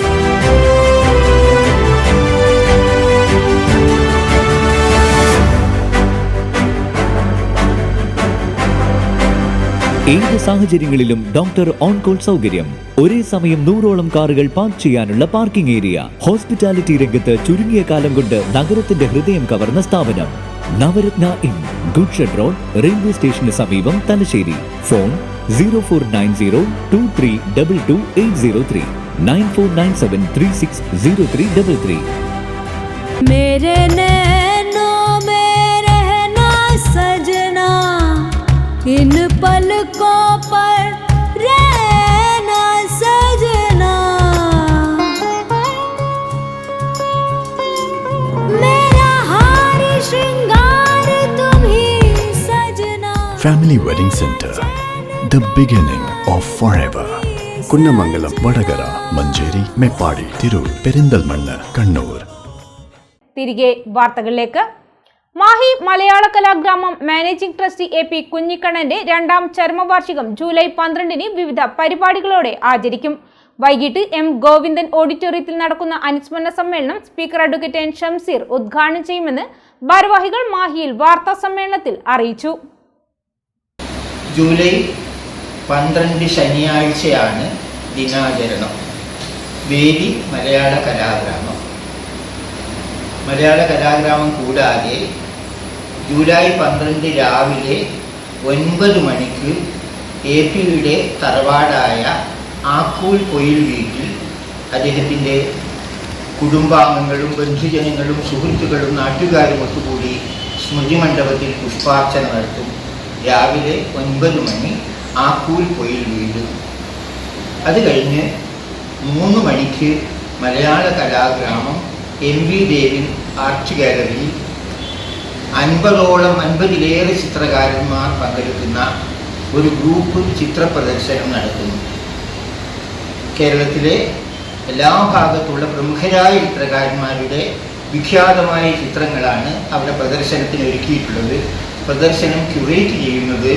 ഏത് സാഹചര്യങ്ങളിലും ഡോക്ടർ ഓൺ കോൾ സൗകര്യം, ഒരേ സമയം 100ഓളം കാറുകൾ പാർക്ക് ചെയ്യാനുള്ള പാർക്കിംഗ് ഏരിയ. ഹോസ്പിറ്റാലിറ്റി രംഗത്ത് ചുരുങ്ങിയ കാലം കൊണ്ട് നഗരത്തിന്റെ ഹൃദയം കവർന്ന സ്ഥാപനം Navaratna inn, goods shed road, railway സ്റ്റേഷന് സമീപം, തലശ്ശേരി. ഫോൺ 049023228803 9497360333. मेरे नैनों में रहना सजना, इन पलकों पर रहना सजना, मेरा हार श्रृंगार तुम ही सजना. Family Wedding Center, the beginning of forever. Kunnamangalam, Vadakara, Manjeri, Meppadi, Tirur, Perinthalmanna, Kannur. തിരികെ വാർത്തകളിലേക്ക്. മാഹി മലയാള കലാഗ്രാമം മാനേജിംഗ് ട്രസ്റ്റി AP കുഞ്ഞിക്കണ്ണന്റെ 2ാം ചരമവാർഷികം ജൂലൈ 12-ന് വിവിധ പരിപാടികളോടെ ആചരിക്കും. വൈകിട്ട് M ഗോവിന്ദൻ ഓഡിറ്റോറിയത്തിൽ നടക്കുന്ന അനുസ്മരണ സമ്മേളനം സ്പീക്കർ അഡ്വക്കേറ്റ് N ഷംസീർ ഉദ്ഘാടനം ചെയ്യുമെന്ന് ഭാരവാഹികൾ മാഹിയിൽ വാർത്താ സമ്മേളനത്തിൽ അറിയിച്ചു. ജൂലൈ 12 ശനിയാഴ്ചയാണ് ദിനാചരണം. വേദി മലയാള കലാഗ്രാമം. മലയാള കലാഗ്രാമം കൂടാതെ ജൂലൈ 12 രാവിലെ 9 മണിക്ക് APയുടെ തറവാടായ ആക്കൂൽ പൊയിൽ വീട്ടിൽ അദ്ദേഹത്തിൻ്റെ കുടുംബാംഗങ്ങളും ബന്ധുജനങ്ങളും സുഹൃത്തുക്കളും നാട്ടുകാരും ഒത്തുകൂടി സ്മൃതി മണ്ഡപത്തിൽ പുഷ്പാർച്ചന നടത്തും. രാവിലെ 9 മണി ആക്കൂൽ പൊയിൽ വീട്. അത് കഴിഞ്ഞ് 3 മണിക്ക് മലയാള കലാഗ്രാമം MV ദേവിൻ ആർട്ട് ഗാലറിയിൽ 50-ലേറെ ചിത്രകാരന്മാർ പങ്കെടുക്കുന്ന ഒരു ഗ്രൂപ്പ് ചിത്ര പ്രദർശനം നടത്തുന്നു. കേരളത്തിലെ എല്ലാ ഭാഗത്തുള്ള പ്രമുഖരായ ചിത്രകാരന്മാരുടെ വിഖ്യാതമായ ചിത്രങ്ങളാണ് അവിടെ പ്രദർശനത്തിന് ഒരുക്കിയിട്ടുള്ളത്. പ്രദർശനം ക്യൂറേറ്റ് ചെയ്യുന്നത്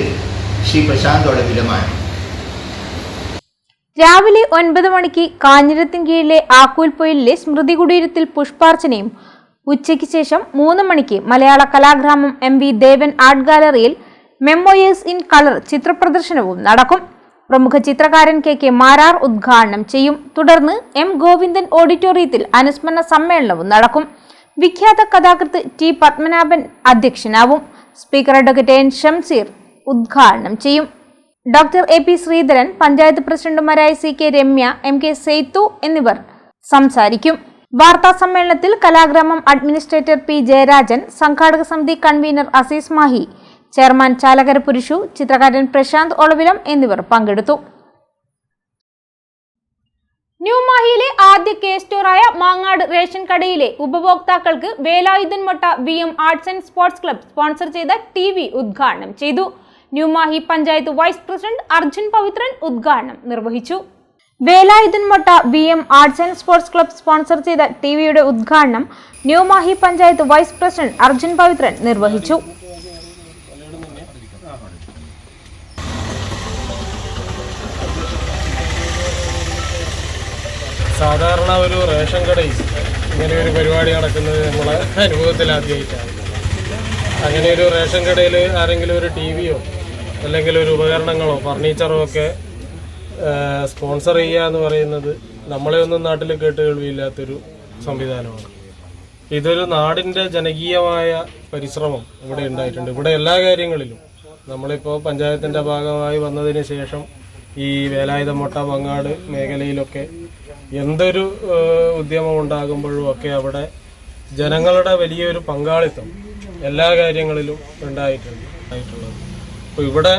ശ്രീ പ്രശാന്ത് ഒളവിലമാണ്. രാവിലെ 9 മണിക്ക് കാഞ്ഞിരത്തിൻകീഴിലെ ആക്കൂൽപ്പൊയിലിലെ സ്മൃതി കുടീരത്തിൽ പുഷ്പാർച്ചനയും ഉച്ചയ്ക്ക് ശേഷം 3 മണിക്ക് മലയാള കലാഗ്രാമം MV ദേവൻ ആർട്ട് ഗാലറിയിൽ മെമ്മോയേഴ്സ് ഇൻ കളർ ചിത്രപ്രദർശനവും നടക്കും. പ്രമുഖ ചിത്രകാരൻ KK മാരാർ ഉദ്ഘാടനം ചെയ്യും. തുടർന്ന് M ഗോവിന്ദൻ ഓഡിറ്റോറിയത്തിൽ അനുസ്മരണ സമ്മേളനവും നടക്കും. വിഖ്യാത കഥാകൃത്ത് T പത്മനാഭൻ അധ്യക്ഷനാവും. സ്പീക്കർ അഡ്വക്കേറ്റ് N ഷംസീർ ഉദ്ഘാടനം ചെയ്യും. ഡോക്ടർ AP ശ്രീധരൻ, പഞ്ചായത്ത് പ്രസിഡന്റുമാരായ CK രമ്യ, MK സെയ്ത്തു എന്നിവർ സംസാരിക്കും. വാർത്താ സമ്മേളനത്തിൽ കലാഗ്രാമം അഡ്മിനിസ്ട്രേറ്റർ P ജയരാജൻ, സംഘാടക സമിതി കൺവീനർ അസീസ് മാഹി, ചെയർമാൻ ചാലകര പുരുഷു, ചിത്രകാരൻ പ്രശാന്ത് ഒളവിലം എന്നിവർ പങ്കെടുത്തു. ന്യൂമാഹിയിലെ ആദ്യ കെ സ്റ്റോറായ മാങ്ങാട് റേഷൻ കടയിലെ ഉപഭോക്താക്കൾക്ക് വേലായുധൻ മൊട്ട VM arts and sports club sponsor ചെയ്ത TV ഉദ്ഘാടനം ചെയ്തു. ന്യൂമാഹി പഞ്ചായത്ത് വൈസ് പ്രസിഡന്റ് അർജുൻ പവിത്രൻ ഉദ്ഘാടനം നിർവഹിച്ചു. വേലായുധൻ മൊട്ട VM arts and sports club sponsor ചെയ്ത TVയുടെ ഉദ്ഘാടനം ന്യൂമാഹി പഞ്ചായത്ത് വൈസ് പ്രസിഡന്റ് അർജുൻ പവിത്രൻ നിർവഹിച്ചു. സാധാരണ ഒരു റേഷൻ കടയിൽ ഇങ്ങനെ ഒരു പരിപാടി നടക്കുന്നത് നമ്മളെ അനുഭവത്തിൽ ആദ്യമായിട്ടാണ്. അങ്ങനെ ഒരു റേഷൻ കടയിൽ ആരെങ്കിലും ഒരു TVയോ അല്ലെങ്കിൽ ഒരു ഉപകരണങ്ങളോ ഫർണിച്ചറോ ഒക്കെ സ്പോൺസർ ചെയ്യുക എന്ന് പറയുന്നത് നമ്മളെ ഒന്നും നാട്ടിൽ കേട്ട് കേൾവിയില്ലാത്തൊരു സംവിധാനമാണ്. ഇതൊരു നാടിൻ്റെ ജനകീയമായ പരിശ്രമം ഇവിടെ ഉണ്ടായിട്ടുണ്ട്. ഇവിടെ എല്ലാ കാര്യങ്ങളിലും നമ്മളിപ്പോൾ പഞ്ചായത്തിൻ്റെ ഭാഗമായി വന്നതിന് ശേഷം ഈ വേലായുധൻ മൊട്ട മങ്ങാട് മേഖലയിലൊക്കെ എന്തൊരു ഉദ്യമം ഉണ്ടാകുമ്പോഴും ഒക്കെ അവിടെ ജനങ്ങളുടെ വലിയൊരു പങ്കാളിത്തം എല്ലാ കാര്യങ്ങളിലും ഉണ്ടായിട്ടുള്ളത്. അപ്പോൾ ഇവിടെ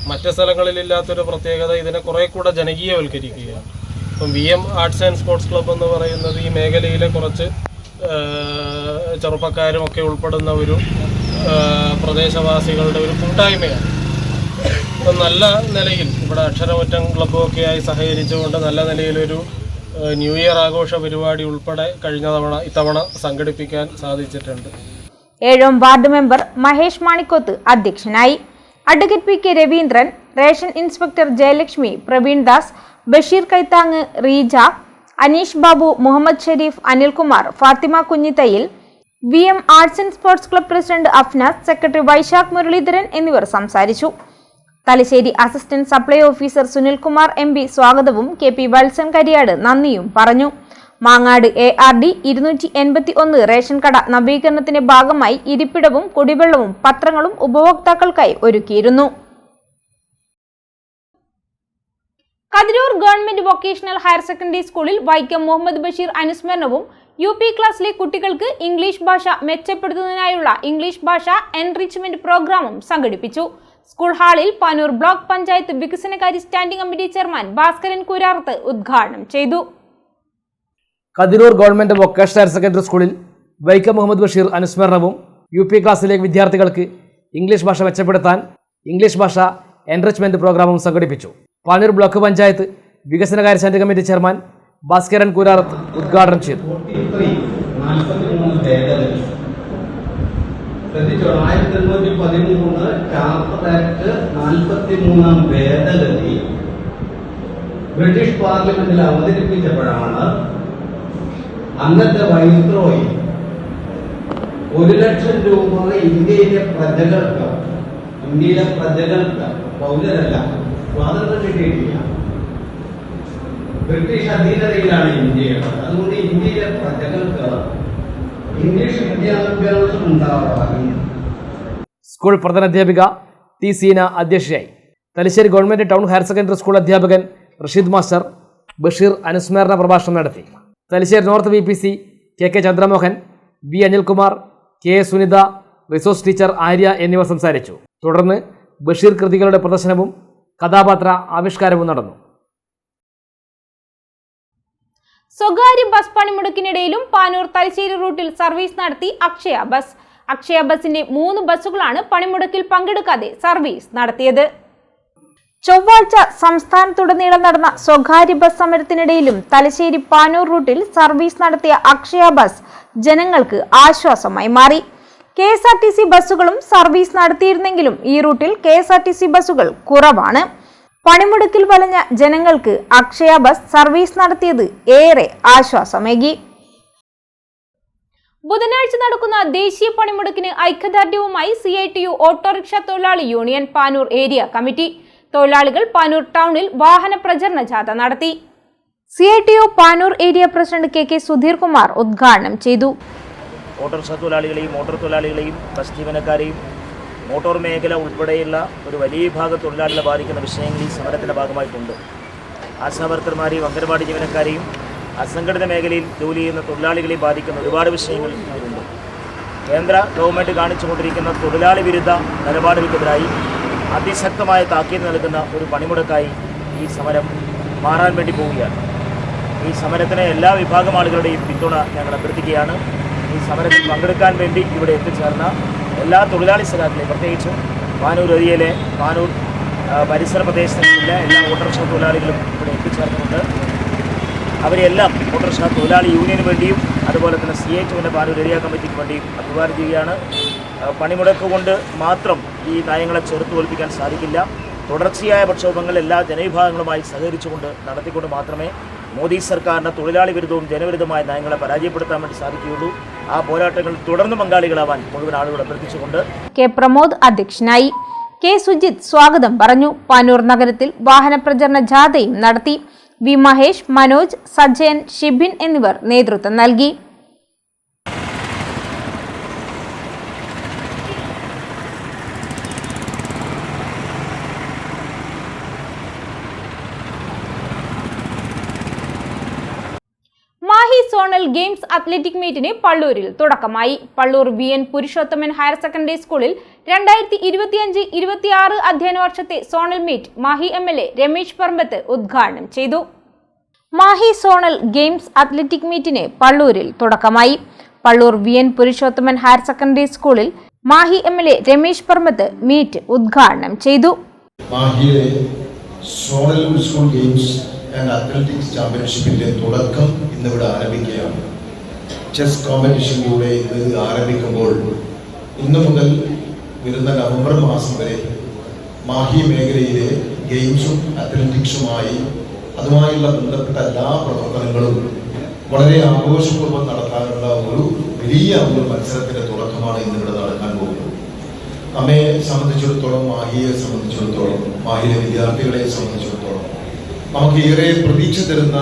മറ്റ് സ്ഥലങ്ങളിലില്ലാത്തൊരു പ്രത്യേകത ഇതിനെ കുറേ കൂടെ ജനകീയവൽക്കരിക്കുകയാണ്. ഇപ്പം VM arts and sports club എന്ന് പറയുന്നത് ഈ മേഖലയിലെ കുറച്ച് ചെറുപ്പക്കാരും ഒക്കെ ഉൾപ്പെടുന്ന ഒരു പ്രദേശവാസികളുടെ ഒരു കൂട്ടായ്മയാണ്. ഇപ്പം നല്ല നിലയിൽ ഇവിടെ അക്ഷരമുറ്റം ക്ലബ്ബൊക്കെയായി സഹകരിച്ചുകൊണ്ട് നല്ല നിലയിലൊരു ന്യൂ ഇയർ ആഘോഷ പരിപാടി ഉൾപ്പെടെ ഇത്തവണ സംഘടിപ്പിക്കാൻ സാധിച്ചിട്ടുണ്ട്. 7ാം വാർഡ് മെമ്പർ മഹേഷ് മാണിക്കോത്ത് അധ്യക്ഷനായി. Advocate PK Raveendran, ration inspector Jayalakshmi, Praveen Das, Basheer Kaithang, Reeja, Aneesh Babu, Muhammad Sherif, Anilkumar, Fathima Kunhithayyil, VM arts and sports club president Afnas, secretary Vaishakh Muraleedharan എന്നിവർ സംസാരിച്ചു. Thalassery assistant supply officer Sunilkumar MB സ്വാഗതവും KP വത്സൻ കരിയാട് നന്ദിയും പറഞ്ഞു. മാങ്ങാട് ARD 281 റേഷൻ കട നവീകരണത്തിന്റെ ഭാഗമായി ഇരിപ്പിടവും കുടിവെള്ളവും പത്രങ്ങളും ഉപഭോക്താക്കൾക്കായി ഒരുക്കിയിരുന്നു. Kathiroor government vocational higher secondary സ്കൂളിൽ വൈക്കം മുഹമ്മദ് ബഷീർ അനുസ്മരണവും UP ക്ലാസ്സിലെ കുട്ടികൾക്ക് ഇംഗ്ലീഷ് ഭാഷ മെച്ചപ്പെടുത്തുന്നതിനായുള്ള ഇംഗ്ലീഷ് ഭാഷ എൻറിച്ച്മെന്റ് പ്രോഗ്രാമും സംഘടിപ്പിച്ചു. സ്കൂൾ ഹാളിൽ പാനൂർ ബ്ലോക്ക് പഞ്ചായത്ത് വികസനകാര്യ standing committee chairman Bhaskaran Koorarth ഉദ്ഘാടനം ചെയ്തു. Kathiroor government vocational higher secondary സ്കൂളിൽ വൈക്കം മുഹമ്മദ് ബഷീർ അനുസ്മരണവും UP ക്ലാസ്സിലെ വിദ്യാർത്ഥികൾക്ക് ഇംഗ്ലീഷ് ഭാഷ മെച്ചപ്പെടുത്താൻ ഇംഗ്ലീഷ് ഭാഷ എൻറിച്ച്മെന്റ് പ്രോഗ്രാമും സംഘടിപ്പിച്ചു. പാനൂർ ബ്ലോക്ക് പഞ്ചായത്ത് വികസനകാര്യ standing committee chairman Bhaskaran Koorarth ഉദ്ഘാടനം ചെയ്തു. 1913 ചാർട്ടർ ആക്ട് 43-ാം ഭേദഗതി ബ്രിട്ടീഷ് പാർലമെന്റിൽ അവതരിപ്പിച്ചപ്പോഴാണ് അന്നത്തെ വൈസ്രോയി 1 ലക്ഷം രൂപ ഇന്ത്യയിലെ പ്രജകൾക്ക് പൗരരല്ല, സ്വാതന്ത്ര്യം കിട്ടിയിട്ടില്ല, ബ്രിട്ടീഷ് അധീനതയിലാണ് ഇന്ത്യയുള്ളത്. അതുകൊണ്ട് ഇന്ത്യയിലെ പ്രജകൾക്ക് ഇംഗ്ലീഷ് വിദ്യാഭ്യാസം ഉണ്ടാവാൻ സ്കൂൾ പ്രധാനാധ്യാപിക T. സീന അധ്യക്ഷയായി. Thalassery government town higher secondary school അധ്യാപകൻ റഷീദ് മാസ്റ്റർ ബഷീർ അനുസ്മരണ പ്രഭാഷണം നടത്തി. Thalassery north VPC KK Chandramohan, B. Anilkumar, K. Sunitha, resource teacher Arya എന്നിവർ സംസാരിച്ചു. തുടർന്ന് ബഷീർ കൃതികളുടെ പ്രദർശനവും കഥാപാത്ര ആവിഷ്കാരവും നടന്നു. സ്വകാര്യ ബസ് പണിമുടക്കിനിടയിലും പാനൂർ തലശ്ശേരി റൂട്ടിൽ സർവീസ് നടത്തി അക്ഷയ ബസ്. അക്ഷയ ബസിന്റെ 3 ബസ്സുകളാണ് പണിമുടക്കിൽ പങ്കെടുക്കാതെ സർവീസ് നടത്തിയത്. ചൊവ്വാഴ്ച സംസ്ഥാനത്തുടനീളം നടന്ന സ്വകാര്യ ബസ് സമരത്തിനിടയിലും തലശ്ശേരി പാനൂർ റൂട്ടിൽ സർവീസ് നടത്തിയ അക്ഷയ ബസ് ജനങ്ങൾക്ക് ആശ്വാസമായി മാറി. KSRTC ബസ്സുകളും സർവീസ് നടത്തിയിരുന്നെങ്കിലും ഈ റൂട്ടിൽ KSRTC ബസ്സുകൾ കുറവാണ്. പണിമുടക്കിൽ വലഞ്ഞ ജനങ്ങൾക്ക് അക്ഷയ ബസ് സർവീസ് നടത്തിയത് ഏറെ ആശ്വാസമേകി. ബുധനാഴ്ച നടക്കുന്ന ദേശീയ പണിമുടക്കിന് ഐക്യദാർഢ്യവുമായി CITU ഓട്ടോറിക്ഷ തൊഴിലാളി യൂണിയൻ പാനൂർ ഏരിയ കമ്മിറ്റി. തൊഴിലാളികൾ പാനൂർ ടൗണിൽ വാഹന പ്രചരണ ജാഥ നടത്തി. CITU Panoor area president KK Sudheer Kumar ഉദ്ഘാടനം ചെയ്തു. ഓട്ടോറിക്ഷ തൊഴിലാളികളെയും മോട്ടോർ തൊഴിലാളികളെയും ബസ് ജീവനക്കാരെയും മോട്ടോർ മേഖല ഉൾപ്പെടെയുള്ള ഒരു വലിയ വിഭാഗം തൊഴിലാളികളെ ബാധിക്കുന്ന വിഷയങ്ങൾ ഈ സമരത്തിൻ്റെ ഭാഗമായിട്ടുണ്ട്. ആശാവർക്കർമാരെയും അംഗൻവാടി ജീവനക്കാരെയും അസംഘടിത മേഖലയിൽ ജോലി ചെയ്യുന്ന തൊഴിലാളികളെയും ബാധിക്കുന്ന ഒരുപാട് വിഷയങ്ങൾ ഇതിലുണ്ട്. കേന്ദ്ര ഗവൺമെൻറ് കാണിച്ചുകൊണ്ടിരിക്കുന്ന തൊഴിലാളി വിരുദ്ധ നിലപാടുകൾക്കെതിരായി അതിശക്തമായ താക്കീത് നൽകുന്ന ഒരു പണിമുടക്കായി ഈ സമരം മാറാൻ വേണ്ടി പോവുകയാണ്. ഈ സമരത്തിന് എല്ലാ വിഭാഗം ആളുകളുടെയും പിന്തുണ ഞങ്ങൾ അഭ്യർത്ഥിക്കുകയാണ്. ഈ സമരത്തിൽ പങ്കെടുക്കാൻ വേണ്ടി ഇവിടെ എത്തിച്ചേർന്ന എല്ലാ തൊഴിലാളി സഖാക്കളെയും, പ്രത്യേകിച്ചും പാനൂർ ഏരിയയിലെ പാനൂർ പരിസര പ്രദേശങ്ങളിലെ എല്ലാ ഓട്ടോറിക്ഷ തൊഴിലാളികളും ഇവിടെ എത്തിച്ചേർന്നുകൊണ്ട് അവരെല്ലാം ഓട്ടോറിക്ഷ തൊഴിലാളി യൂണിയന് വേണ്ടിയും അതുപോലെ തന്നെ CHUവിൻ്റെ പാനൂർ ഏരിയ കമ്മിറ്റിക്ക് വേണ്ടിയും അഭിവാദ്യം ചെയ്യുകയാണ്. പണിമുടക്ക് കൊണ്ട് മാത്രം ഈ നയങ്ങളെ ചെറുത്തു തോൽപ്പിക്കാൻ സാധിക്കില്ല. തുടർച്ചയായ പ്രക്ഷോഭങ്ങൾ എല്ലാ ജനവിഭാഗങ്ങളുമായി സഹകരിച്ചുകൊണ്ട് നടത്തിക്കൊണ്ട് മാത്രമേ മോദി സർക്കാരിൻ്റെ തൊഴിലാളി വിരുദ്ധവും ജനവിരുദ്ധമായ നയങ്ങളെ പരാജയപ്പെടുത്താൻ വേണ്ടി സാധിക്കുകയുള്ളൂ. ആ പോരാട്ടങ്ങളിൽ തുടർന്ന് പങ്കാളികളാവാൻ മുഴുവൻ ആളുകളെ അഭ്യർത്ഥിച്ചുകൊണ്ട് കെ പ്രമോദ് അധ്യക്ഷനായി. കെ സുജിത് സ്വാഗതം പറഞ്ഞു. പാനൂർ നഗരത്തിൽ വാഹന പ്രചരണ ജാഥയും നടത്തി. വി മഹേഷ്, മനോജ്, സജയൻ, ഷിബിൻ എന്നിവർ നേതൃത്വം നൽകി. മാഹി സോണൽ ഗെയിംസ് അത്ലറ്റിക് മീറ്റിന് പള്ളൂരിൽ തുടക്കമായി. Palloor VN Purushothaman higher secondary സ്കൂളിൽ 2025-26 അധ്യയന വർഷത്തെ zonal meet Mahe MLA Ramesh Parambath ഉദ്ഘാടനം ചെയ്തു. മാഹി സോണൽ ഗെയിംസ് അത്ലറ്റിക് മീറ്റിന് പള്ളൂരിൽ തുടക്കമായി. Palloor VN Purushothaman higher secondary സ്കൂളിൽ മാഹി MLA രമേശ് പറമ്പത്ത് മീറ്റ് ഉദ്ഘാടനം ചെയ്തു. മാഹിയിലെ zonal school games and athletics ചാമ്പ്യൻഷിപ്പിന്റെ തുടക്കം ഇന്നിവിടെ ആരംഭിക്കുകയാണ്. ചെസ് കോമ്പറ്റീഷനിലൂടെ ഇത് ആരംഭിക്കുമ്പോൾ ഇന്നു മുതൽ വരുന്ന നവംബർ മാസം വരെ മാഹി മേഖലയിലെ ഗെയിംസും അത്ലറ്റിക്സുമായി അതുമായുള്ള ബന്ധപ്പെട്ട എല്ലാ പ്രവർത്തനങ്ങളും വളരെ ആഘോഷപൂർവ്വം നടത്താനുള്ള ഒരു വലിയ ഒരു മത്സരത്തിന്റെ തുടക്കമാണ് ഇന്നിവിടെ നടക്കാൻ പോകുന്നത്. നമ്മെ സംബന്ധിച്ചിടത്തോളം, മാഹിയെ സംബന്ധിച്ചിടത്തോളം, മാഹിയിലെ വിദ്യാർത്ഥികളെ സംബന്ധിച്ചിടത്തോളം നമുക്ക് ഏറെ പ്രതീക്ഷ തരുന്ന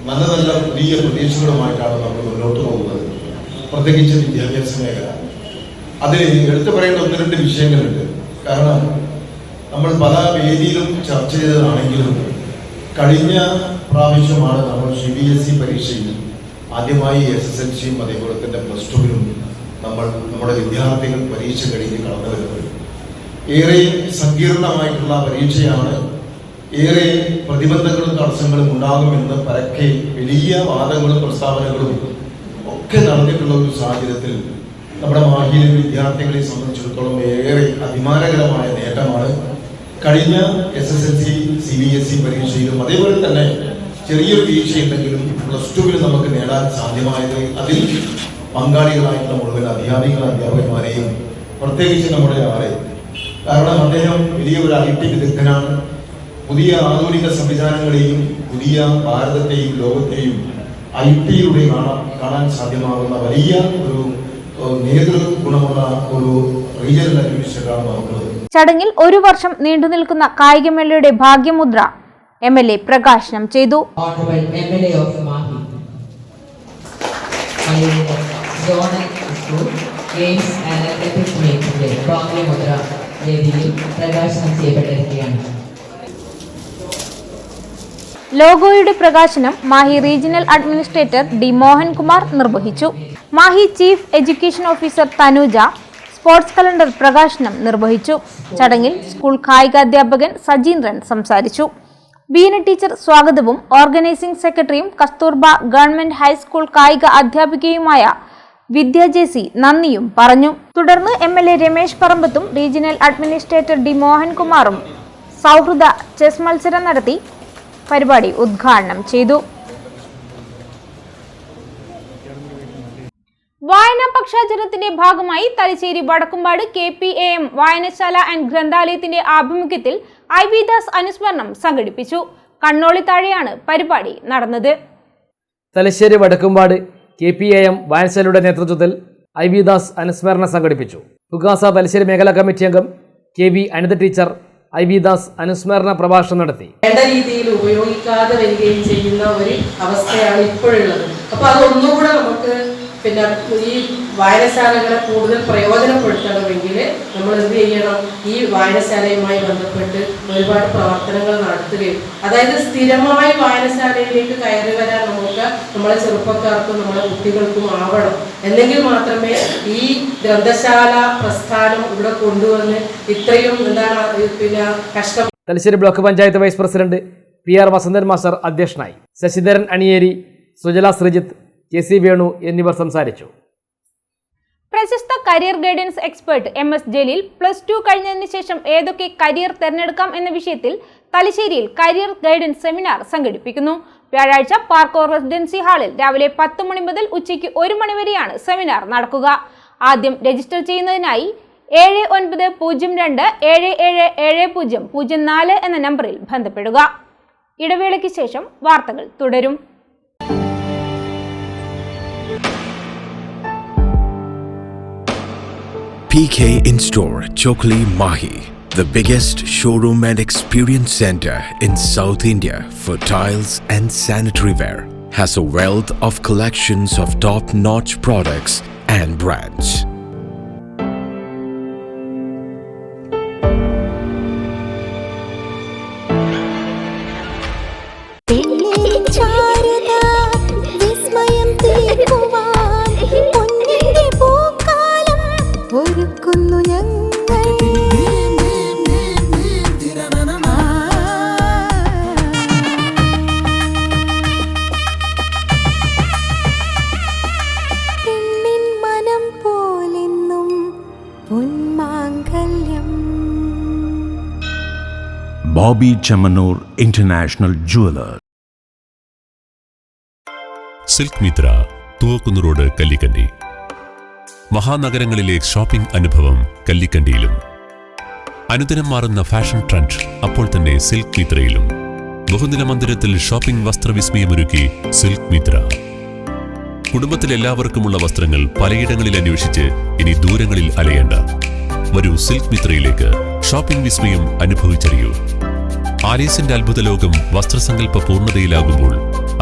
നല്ല നല്ല പുതിയ പ്രതീക്ഷകളുമായിട്ടാണ് നമ്മൾ മുന്നോട്ട് പോകുന്നത്. പ്രത്യേകിച്ച് വിദ്യാഭ്യാസ മേഖല. അതിൽ എടുത്തു പറയേണ്ട 1-2 വിഷയങ്ങളുണ്ട്. കാരണം നമ്മൾ പല വേദിയിലും ചർച്ച ചെയ്തതാണെങ്കിലും കഴിഞ്ഞ പ്രാവശ്യമാണ് നമ്മൾ CBSE പരീക്ഷയിൽ ആദ്യമായി SSLCയും അതേപോലെ തന്നെ +2 നമ്മൾ നമ്മുടെ വിദ്യാർത്ഥികൾ പരീക്ഷ കഴിഞ്ഞ് കടന്നു വരുന്നത്. ഏറെ സങ്കീർണമായിട്ടുള്ള പരീക്ഷയാണ്. ഏറെ പ്രതിബന്ധങ്ങളും തടസ്സങ്ങളും ഉണ്ടാകുമെന്ന് പരക്കെ വലിയ വാദങ്ങളും പ്രസ്താവനകളും ഒക്കെ നടന്നിട്ടുള്ള ഒരു സാഹചര്യത്തിൽ നമ്മുടെ മാഹിയിലെ വിദ്യാർത്ഥികളെ സംബന്ധിച്ചിടത്തോളം ഏറെ അഭിമാനകരമായ നേട്ടമാണ് കഴിഞ്ഞ SSLC CBSE പരീക്ഷയിലും അതേപോലെ തന്നെ ചെറിയൊരു വീഴ്ചയുണ്ടെങ്കിലും +2 നമുക്ക് നേടാൻ സാധ്യമായത്. അതിൽ പങ്കാളികളായിട്ടുള്ള മുഴുവൻ അധ്യാപകന്മാരെയും പ്രത്യേകിച്ച് നമ്മുടെ ആളെ, കാരണം അദ്ദേഹം വലിയ ഒരു IT വിദഗ്ധനാണ്. പുതിയ ആധുനിക സംവിധാനങ്ങളെയും പുതിയ ഭാരതത്തെയും ലോകത്തെയും IT-യിലൂടെ കാണാൻ സാധ്യമാകുന്ന വലിയ ഒരു നേതൃഗുണമുള്ള ഒരു റീജിയണൽ അഡ്മിനിസ്ട്രേറ്ററാണ് നമുക്കുള്ളത്. ചടങ്ങിൽ 1 വർഷം നീണ്ടുനിൽക്കുന്ന കായികമേളയുടെ ഭാഗ്യമുദ്ര MLA പ്രകാശനം ചെയ്തു. ലോഗോയുടെ പ്രകാശനം Mahe regional administrator D Mohankumar നിർവഹിച്ചു. Mahe chief education officer Thanuja sports calendar പ്രകാശനം നിർവഹിച്ചു. ചടങ്ങിൽ സ്കൂൾ കായികാധ്യാപകൻ സജീന്ദ്രൻ സംസാരിച്ചു. ബീന ടീച്ചർ സ്വാഗതവും ഓർഗനൈസിംഗ് സെക്രട്ടറിയും കസ്തൂർബ ഗവൺമെന്റ് ഹൈസ്കൂൾ കായിക അധ്യാപികയുമായ വിദ്യ ജെസി നന്ദിയും പറഞ്ഞു. തുടർന്ന് MLA രമേശ് പറമ്പത്തും റീജിയണൽ അഡ്മിനിസ്ട്രേറ്റർ D മോഹൻകുമാറും സൗഹൃദ ചെസ് മത്സരം നടത്തി പരിപാടി ഉദ്ഘാടനം ചെയ്തു. വായനാ പക്ഷാചരണത്തിന്റെ ഭാഗമായി തലശ്ശേരി വടക്കുംപാട് KPAM വായനശാല ആൻഡ് ഗ്രന്ഥാലയത്തിന്റെ ആഭിമുഖ്യത്തിൽ IV ദാസ് അനുസ്മരണം സംഘടിപ്പിച്ചു. കണ്ണോളിത്താഴെയാണ് പരിപാടി നടന്നത്. തലശ്ശേരി വടക്കുംപാട് KPAM വായനശാലയുടെ നേതൃത്വത്തിൽ IV ദാസ് അനുസ്മരണം സംഘടിപ്പിച്ചു. തുകാസ തലശ്ശേരി മേഖലാ കമ്മിറ്റി അംഗം KV Anitha teacher IV Das അനുസ്മരണ പ്രഭാഷണം നടത്തി. വേണ്ട രീതിയിൽ ഉപയോഗിക്കാതെ വരികയും ചെയ്യുന്ന ഒരു അവസ്ഥയാണ് ഇപ്പോഴുള്ളത്. അപ്പോൾ അതൊന്നുകൂടെ നമുക്ക് ഈ വായനശാലകളെ കൂടുതൽ പ്രയോജനപ്പെടുത്തണമെങ്കിൽ നമ്മൾ എന്ത് ചെയ്യണം? ഈ വായനശാലയുമായി ബന്ധപ്പെട്ട് ഒരുപാട് പ്രവർത്തനങ്ങൾ നടത്തുകയും, അതായത് സ്ഥിരമായി വായനശാലയിലേക്ക് കയറി വരാൻ നമുക്ക് നമ്മളെ ചെറുപ്പക്കാർക്കും നമ്മളെ കുട്ടികൾക്കും ആവണം. എന്നെങ്കിൽ മാത്രമേ ഈ ഗ്രന്ഥശാല പ്രസ്ഥാനം ഇവിടെ കൊണ്ടുവന്ന് ഇത്രയും കഷ്ടം. Thalassery block panchayat vice president PR Vasanthan master അധ്യക്ഷനായി. ശശിധരൻ അണിയേരി, സുജല ശ്രീജിത്ത്, KC വേണു എന്നിവർ സംസാരിച്ചു. പ്രശസ്ത career guidance expert MS Jaleel +2 കഴിഞ്ഞതിന് ശേഷം ഏതൊക്കെ കരിയർ തിരഞ്ഞെടുക്കാം എന്ന വിഷയത്തിൽ തലശ്ശേരിയിൽ കരിയർ ഗൈഡൻസ് സെമിനാർ സംഘടിപ്പിക്കുന്നു. വ്യാഴാഴ്ച പാർക്കോ റെസിഡൻസി ഹാളിൽ രാവിലെ 10 മണി മുതൽ ഉച്ചയ്ക്ക് 1 മണി വരെയാണ് സെമിനാർ നടക്കുക. ആദ്യം രജിസ്റ്റർ ചെയ്യുന്നതിനായി 7902777004 എന്ന നമ്പറിൽ ബന്ധപ്പെടുക. ഇടവേളയ്ക്ക് ശേഷം വാർത്തകൾ തുടരും. PK In-Store Chokli Mahi, the biggest showroom and experience center in South India for tiles and sanitary ware, has a wealth of collections of top-notch products and brands. Bobby Chamanur International Jeweler. Silk Mitra, Thuvakkunnu road, Kallikkandi. മഹാനഗരങ്ങളിലെ shopping അനുഭവം കല്ലിക്കണ്ടിയിലും. അനുദിനം മാറുന്ന fashion trend അപ്പോൾ തന്നെ silk മിത്രയിലും. ബഹുനില മന്ദിരത്തിൽ shopping വസ്ത്രവിസ്മയമൊരുക്കി silk Mitra. കുടുംബത്തിലെല്ലാവർക്കുമുള്ള വസ്ത്രങ്ങൾ പലയിടങ്ങളിൽ അന്വേഷിച്ച് ഇനി ദൂരങ്ങളിൽ അലയേണ്ട. വരൂ സിൽക്ക് മിത്രയിലേക്ക്. ഷോപ്പിംഗ് വിസ്മയം അനുഭവിച്ചറിയൂ. ആലീസിന്റെ അത്ഭുത ലോകം വസ്ത്രസങ്കല്പ പൂർണ്ണതയിലാകുമ്പോൾ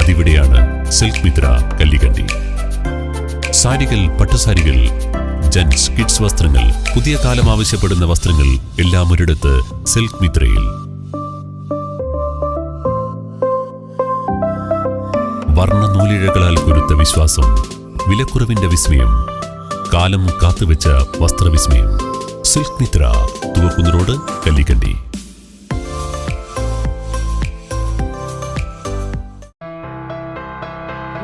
അതിവിടെയാണ് സിൽക്ക് മിത്ര, കല്ലിക്കണ്ടി. സാരികൾ, പട്ടുസാരികൾ, ജെന്റ്സ്, കിഡ്സ് വസ്ത്രങ്ങൾ, പുതിയ കാലം ആവശ്യപ്പെടുന്ന വസ്ത്രങ്ങൾ എല്ലാം ഒരിടത്ത് സിൽക്ക് മിത്രയിൽ. വർണ്ണ നൂലിഴകളാൽ കുരുത്ത വിശ്വാസം, വിലക്കുറവിന്റെ വിസ്മയം, കാലം കാത്തുവെച്ച വസ്ത്രവിസ്മയം. Silk Mitra, Thuvakkunnu road, Kallikkandi.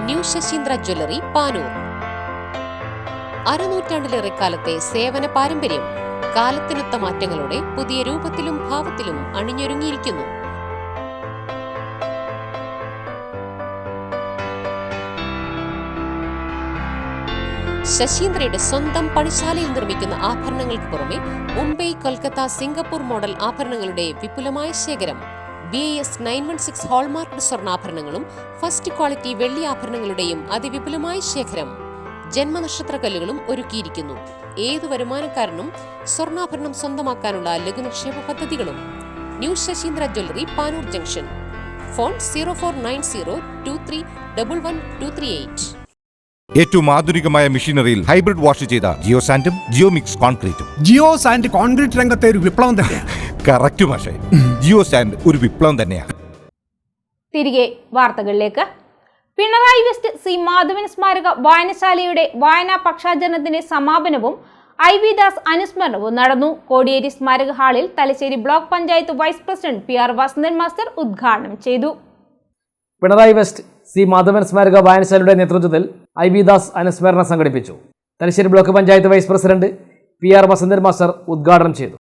New Sasheendra jewellery, Panoor. അരനൂറ്റാണ്ടിലേറെ കാലത്തെ സേവന പാരമ്പര്യം കാലത്തിനൊത്ത മാറ്റങ്ങളോടെ പുതിയ രൂപത്തിലും ഭാവത്തിലും അണിഞ്ഞൊരുങ്ങിയിരിക്കുന്നു. ശശീന്ദ്രയുടെ സ്വന്തം പണിശാലയിൽ നിർമ്മിക്കുന്ന ആഭരണങ്ങൾക്ക് പുറമെ മുംബൈ, കൊൽക്കത്ത, സിംഗപ്പൂർ മോഡൽ ആഭരണങ്ങളുടെ വിപുലമായ ശേഖരം. BIS 916 ഹോൾമാർക്ക് സ്വർണ്ണാഭരണങ്ങളും ഫസ്റ്റ് ക്വാളിറ്റി വെള്ളി ആഭരണങ്ങളുടെയും അതിവിപുലമായ ശേഖരം. ജന്മനക്ഷത്രക്കല്ലുകളും ഒരുക്കിയിരിക്കുന്നു. ഏതു വരുമാനക്കാരനും സ്വർണ്ണാഭരണം സ്വന്തമാക്കാനുള്ള ലഘുനിക്ഷേപ പദ്ധതികളും. New Sasheendra jewellery, Panoor junction. Phone 049023112238. ഏറ്റവും ആധുനികമായ മെഷീനറിയിൽ ഹൈബ്രിഡ് വാഷ് ചെയ്ത ജിയോ സാൻഡും ജിയോ മിക്സ് കോൺക്രീറ്റും. ജിയോ സാൻഡ് കോൺക്രീറ്റ് രംഗത്തെ ഒരു വിപ്ലവം തന്നെയാണ്. കറക്റ്റ് മാഷേ, ജിയോ സാൻഡ് ഒരു വിപ്ലവം തന്നെയാണ്. തിരികെ വാർത്തകളിലേക്ക്. പിണറായി വെസ്റ്റ് സി മാധവൻ സ്മാരക വായനശാലയുടെ വായനാ പക്ഷാചരണത്തിന്റെ സമാപനവും IB ദാസ് അനുസ്മരണവും നടന്നു. കോടിയേരി സ്മാരക ഹാളിൽ Thalassery block panchayat vice president PR Vasanthan master ഉദ്ഘാടനം ചെയ്തു. പിണറായി വെസ്റ്റ് സി മാധവൻ സ്മാരക വായനശാലയുടെ നേതൃത്വത്തിൽ IB ദാസ് അനുസ്മരണം സംഘടിപ്പിച്ചു. Thalassery block panchayat vice president PR Vasanthan master ഉദ്ഘാടനം ചെയ്തു.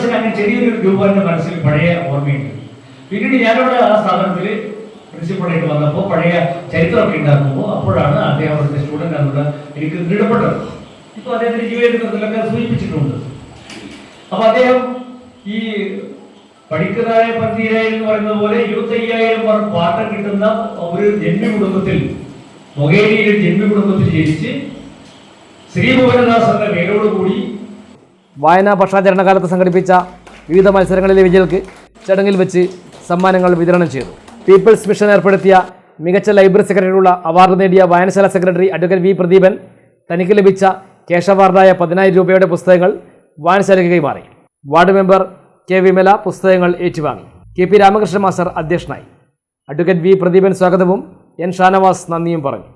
അങ്ങനെ ചെറിയൊരു രൂപം എൻ്റെ മനസ്സിൽ പഴയ ഓർമ്മയുണ്ട്. പിന്നീട് ഞാനവിടെ ആ സ്ഥാപനത്തിൽ പ്രിൻസിപ്പളായിട്ട് വന്നപ്പോൾ പഴയ ചരിത്രമൊക്കെ ഉണ്ടാക്കുമ്പോൾ അപ്പോഴാണ് അദ്ദേഹം അവിടുത്തെ സ്റ്റുഡൻ്റ് എന്നുള്ള എനിക്ക് ദൃഢപ്പെട്ടത്. ഇപ്പോൾ അദ്ദേഹത്തിൻ്റെ ജീവചരിത്രത്തിലൊക്കെ സൂചിപ്പിച്ചിട്ടുണ്ട്. അപ്പോൾ അദ്ദേഹം ഈ പഠിക്കുന്നതായ പന്തിരായിരം എന്ന് പറയുന്നത് പോലെ 25,000 പാട്ടം കിട്ടുന്ന ഒരു ജന്മി കുടുംബത്തിൽ, മൊകേരിയിലെ ജന്മി കുടുംബത്തിൽ ജനിച്ച് ശ്രീഭുവനദാസ് എന്ന പേരോടുകൂടി വായനാ പക്ഷാചരണ കാലത്ത് സംഘടിപ്പിച്ച വിവിധ മത്സരങ്ങളിലെ വിജയികൾക്ക് ചടങ്ങിൽ വെച്ച് സമ്മാനങ്ങൾ വിതരണം ചെയ്തു. പീപ്പിൾസ് മിഷൻ ഏർപ്പെടുത്തിയ മികച്ച ലൈബ്രറി സെക്രട്ടറിയുള്ള അവാർഡ് നേടിയ വായനശാല സെക്രട്ടറി അഡ്വക്കേറ്റ് V പ്രദീപൻ തനിക്ക് ലഭിച്ച ക്യാഷ് അവാർഡായ 10,000 രൂപയുടെ പുസ്തകങ്ങൾ വായനശാലയ്ക്ക് കൈമാറി. വാർഡ് മെമ്പർ K വിമല പുസ്തകങ്ങൾ ഏറ്റുവാങ്ങി. KP രാമകൃഷ്ണൻ മാസ്റ്റർ അധ്യക്ഷനായി. അഡ്വക്കേറ്റ് V പ്രദീപൻ സ്വാഗതവും N ഷാനവാസ് നന്ദിയും പറഞ്ഞു.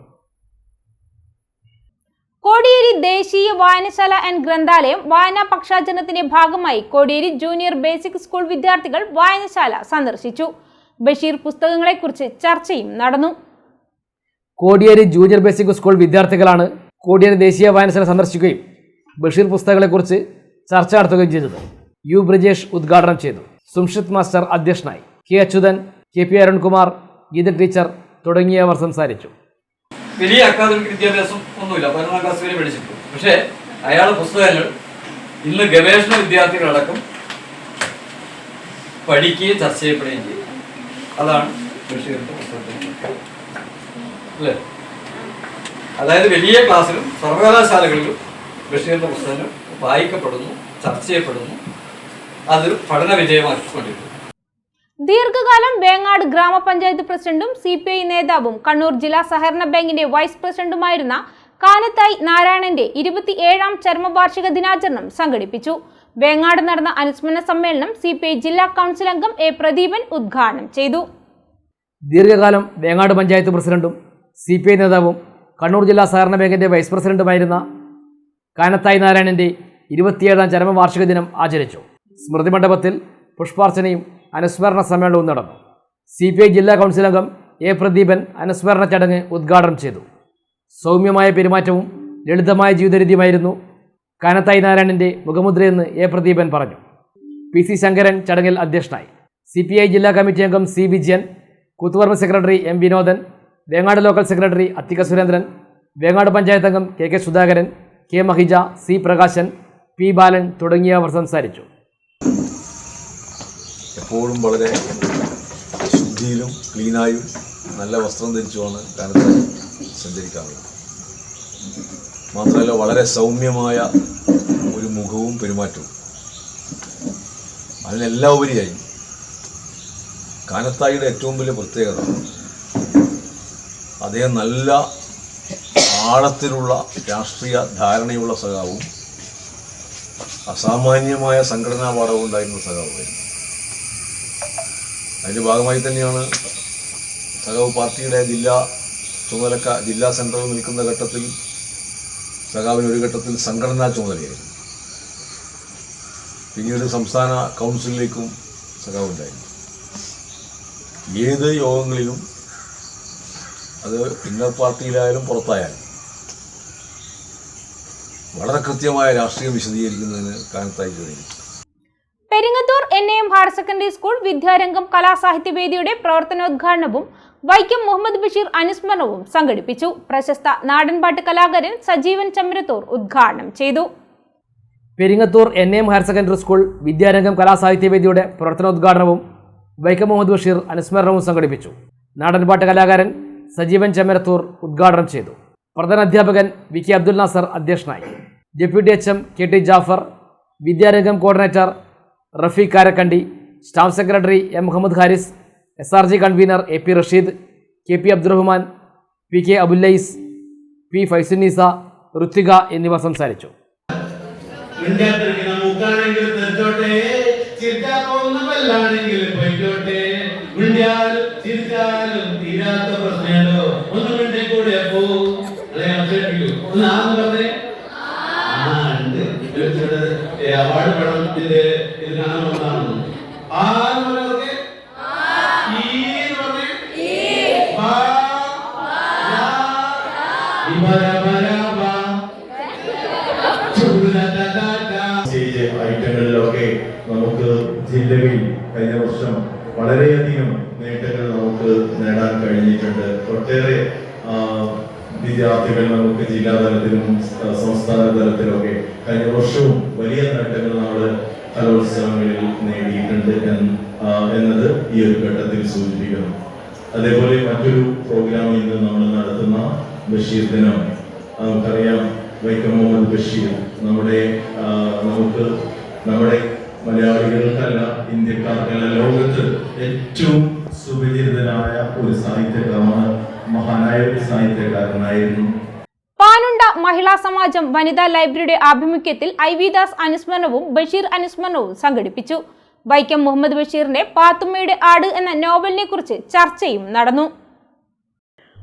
കോടിയേരി ദേശീയ വായനശാല ആൻഡ് ഗ്രന്ഥാലയം വായനാ പക്ഷാചരണത്തിന്റെ ഭാഗമായി കോടിയേരി ജൂനിയർ ബേസിക് സ്കൂൾ വിദ്യാർത്ഥികൾ വായനശാല സന്ദർശിച്ചു. ബഷീർ പുസ്തകങ്ങളെക്കുറിച്ച് ചർച്ചയും നടന്നു. കോടിയേരി ജൂനിയർ ബേസിക് സ്കൂൾ വിദ്യാർത്ഥികളാണ് കോടിയേരി ദേശീയ വായനശാല സന്ദർശിക്കുകയും ബഷീർ പുസ്തകങ്ങളെക്കുറിച്ച് ചർച്ച നടത്തുകയും ചെയ്തത്. യു ബ്രിജേഷ് ഉദ്ഘാടനം ചെയ്തു. സുംഷിത് മാസ്റ്റർ അധ്യക്ഷനായി. K Achuthan, K P Arunkumar, Geetha teacher തുടങ്ങിയവർ സംസാരിച്ചു. വലിയ അക്കാദമിക് വിദ്യാഭ്യാസം ഒന്നുമില്ല, 11ാം ക്ലാസ് വരെ പഠിച്ചിട്ടുണ്ട്. പക്ഷേ അയാളുടെ പുസ്തകങ്ങൾ ഇന്ന് ഗവേഷണ വിദ്യാർത്ഥികളടക്കം പഠിക്കുകയും ചർച്ച ചെയ്യപ്പെടുകയും ചെയ്യും. അതാണ് ബഷീറിന്റെ പുസ്തകത്തിൽ അല്ലേ. അതായത് വലിയ ക്ലാസ്സിലും സർവകലാശാലകളിലും ബഷീറിന്റെ പുസ്തകങ്ങൾ വായിക്കപ്പെടുന്നു, ചർച്ച ചെയ്യപ്പെടുന്നു. അതൊരു പഠന വിജയമാക്കിക്കൊണ്ടിരിക്കുന്നു. ദീർഘകാലം വേങ്ങാട് ഗ്രാമപഞ്ചായത്ത് പ്രസിഡന്റും CPI നേതാവും കണ്ണൂർ ജില്ലാ സഹകരണ ബാങ്കിന്റെ വൈസ് പ്രസിഡന്റുമായിരുന്ന കാനത്തായി നാരായണന്റെ 27ാം ചരമവാർഷിക ദിനാചരണം സംഘടിപ്പിച്ചു. വേങ്ങാട് നടന്ന അനുസ്മരണ സമ്മേളനം CPI ജില്ലാ കൗൺസിൽ അംഗം A. പ്രദീപൻ ഉദ്ഘാടനം ചെയ്തു. ദീർഘകാലം വേങ്ങാട് പഞ്ചായത്ത് പ്രസിഡന്റും CPI നേതാവും കണ്ണൂർ ജില്ലാ സഹകരണ ബാങ്കിന്റെ വൈസ് പ്രസിഡന്റുമായിരുന്ന കാനത്തായി നാരായണന്റെ 27ാം ചരമവാർഷിക ദിനം ആചരിച്ചു. സ്മൃതി മണ്ഡപത്തിൽ പുഷ്പാർച്ചനയും അനുസ്മരണ സമ്മേളനവും നടന്നു. CPI ജില്ലാ കൗൺസിൽ അംഗം A. പ്രദീപൻ അനുസ്മരണ ചടങ്ങ് ഉദ്ഘാടനം ചെയ്തു. സൗമ്യമായ പെരുമാറ്റവും ലളിതമായ ജീവിതരീതിയുമായിരുന്നു കാനത്തായി നാരായണന്റെ മുഖമുദ്രയെന്ന് A. പ്രദീപൻ പറഞ്ഞു. PC ശങ്കരൻ ചടങ്ങിൽ അധ്യക്ഷനായി. CPI ജില്ലാ കമ്മിറ്റി അംഗം C. Vijayan, Koothuparamba secretary M. Vinodan, Vengad local secretary Athika Surendran, Vengad panchayat അംഗം K. Sudhakaran, K. Mahija, C. Prakashan, P. ബാലൻ തുടങ്ങിയവർ സംസാരിച്ചു. എപ്പോഴും വളരെ ശുദ്ധിയിലും ക്ലീനായും നല്ല വസ്ത്രം ധരിച്ചുമാണ് കാനത്തായി സഞ്ചരിക്കാറുള്ളത്. മാത്രമല്ല വളരെ സൗമ്യമായ ഒരു മുഖവും പെരുമാറ്റവും. അതിനെല്ലാം ഉപരിയായി കാനത്തായിയുടെ ഏറ്റവും വലിയ പ്രത്യേകത അദ്ദേഹം നല്ല ആഴത്തിലുള്ള രാഷ്ട്രീയ ധാരണയുള്ള സഖാവും അസാമാന്യമായ സംഘടനാ പാഠവും ഉണ്ടായിരുന്ന സഖാവുമായിരുന്നു. അതിൻ്റെ ഭാഗമായി തന്നെയാണ് സഖാവ് പാർട്ടിയുടെ ജില്ലാ സെൻട്രൽ നിൽക്കുന്ന ഘട്ടത്തിൽ സഖാവിന് ഒരു ഘട്ടത്തിൽ സംഘടനാ ചുമതലയായിരുന്നു. പിന്നീട് സംസ്ഥാന കൗൺസിലിലേക്കും സഖാവ് ഉണ്ടായിരുന്നു. ഏത് യോഗങ്ങളിലും അത് ഇന്നർ പാർട്ടിയിലായാലും പുറത്തായാലും വളരെ കൃത്യമായ രാഷ്ട്രീയം വിശദീകരിക്കുന്നതിന് കാനത്തായി കഴിഞ്ഞു. Peringathur NAM higher secondary school വിദ്യാരംഗം കലാസാഹിത്യവേദിയുടെ പ്രവർത്തനോദ്ഘാടനവും വൈക്കം മുഹമ്മദ് ബഷീർ അനുസ്മരണവും സംഘടിപ്പിച്ചു. പ്രശസ്ത നാടൻപാട്ട് കലാകാരൻ സജീവൻ ചമ്രത്തൂർ ഉദ്ഘാടനം ചെയ്തു. Peringathur NAM higher secondary school വിദ്യാരംഗം കലാസാഹിത്യവേദിയുടെ പ്രവർത്തനോദ്ഘാടനവും വൈക്കം മുഹമ്മദ് ബഷീർ അനുസ്മരണവും സംഘടിപ്പിച്ചു. നാടൻപാട്ട് കലാകാരൻ സജീവൻ ചമ്രത്തൂർ ഉദ്ഘാടനം ചെയ്തു. പ്രധാനാധ്യാപകൻ VK അബ്ദുൽ നാസർ അധ്യക്ഷനായി. ഡെപ്യൂട്ടി HM KT ജാഫർ, വിദ്യാരംഗം coordinator Rafeeq Karakkandi, staff secretary M Muhammad Haris, SRG convener AP Rasheed, KP Abdurahman, PK Abullais, P Faizunnisa, Rithvika എന്നിവർ സംസാരിച്ചു. അവാർഡ് പഠനത്തിന്റെ ഇത് കാണാൻ ഐറ്റങ്ങളിലൊക്കെ നമുക്ക് ജില്ലയിൽ കഴിഞ്ഞ വർഷം വളരെയധികം നേട്ടങ്ങൾ നമുക്ക് നേടാൻ കഴിഞ്ഞിട്ടുണ്ട്. ഒട്ടേറെ വിദ്യാർത്ഥികൾ നമുക്ക് ജില്ലാതലത്തിലും സംസ്ഥാന തലത്തിലൊക്കെ കഴിഞ്ഞ വർഷവും വലിയ നേട്ടങ്ങൾ നമ്മൾ കലോത്സവങ്ങളിൽ നേടിയിട്ടുണ്ട് എന്നത് ഈ ഒരു ഘട്ടത്തിൽ സൂചിപ്പിക്കണം. അതേപോലെ മറ്റൊരു പ്രോഗ്രാം ഇന്ന് നമ്മൾ നടത്തുന്ന ബഷീർ ദിനം. നമുക്കറിയാം വൈക്കം മുഹമ്മദ് ബഷീർ നമ്മുടെ മലയാളികൾക്കല്ല, ഇന്ത്യക്കാർക്കല്ല, ലോകത്ത് ഏറ്റവും സുപരിചിതനായ ഒരു സാഹിത്യകാരനാണ്, മഹാനായ ഒരു സാഹിത്യകാരനായിരുന്നു. പാനുണ്ട മഹിളാ സമാജം വനിതാ ലൈബ്രറിയുടെ ആഭിമുഖ്യത്തിൽ IV ദാസ് അനുസ്മരണവും ബഷീർ അനുസ്മരണവും സംഘടിപ്പിച്ചു. വൈക്കം മുഹമ്മദ് ബഷീറിന്റെ പാത്തുമ്മയുടെ ആട് എന്ന നോവലിനെ കുറിച്ച് ചർച്ചയും നടന്നു.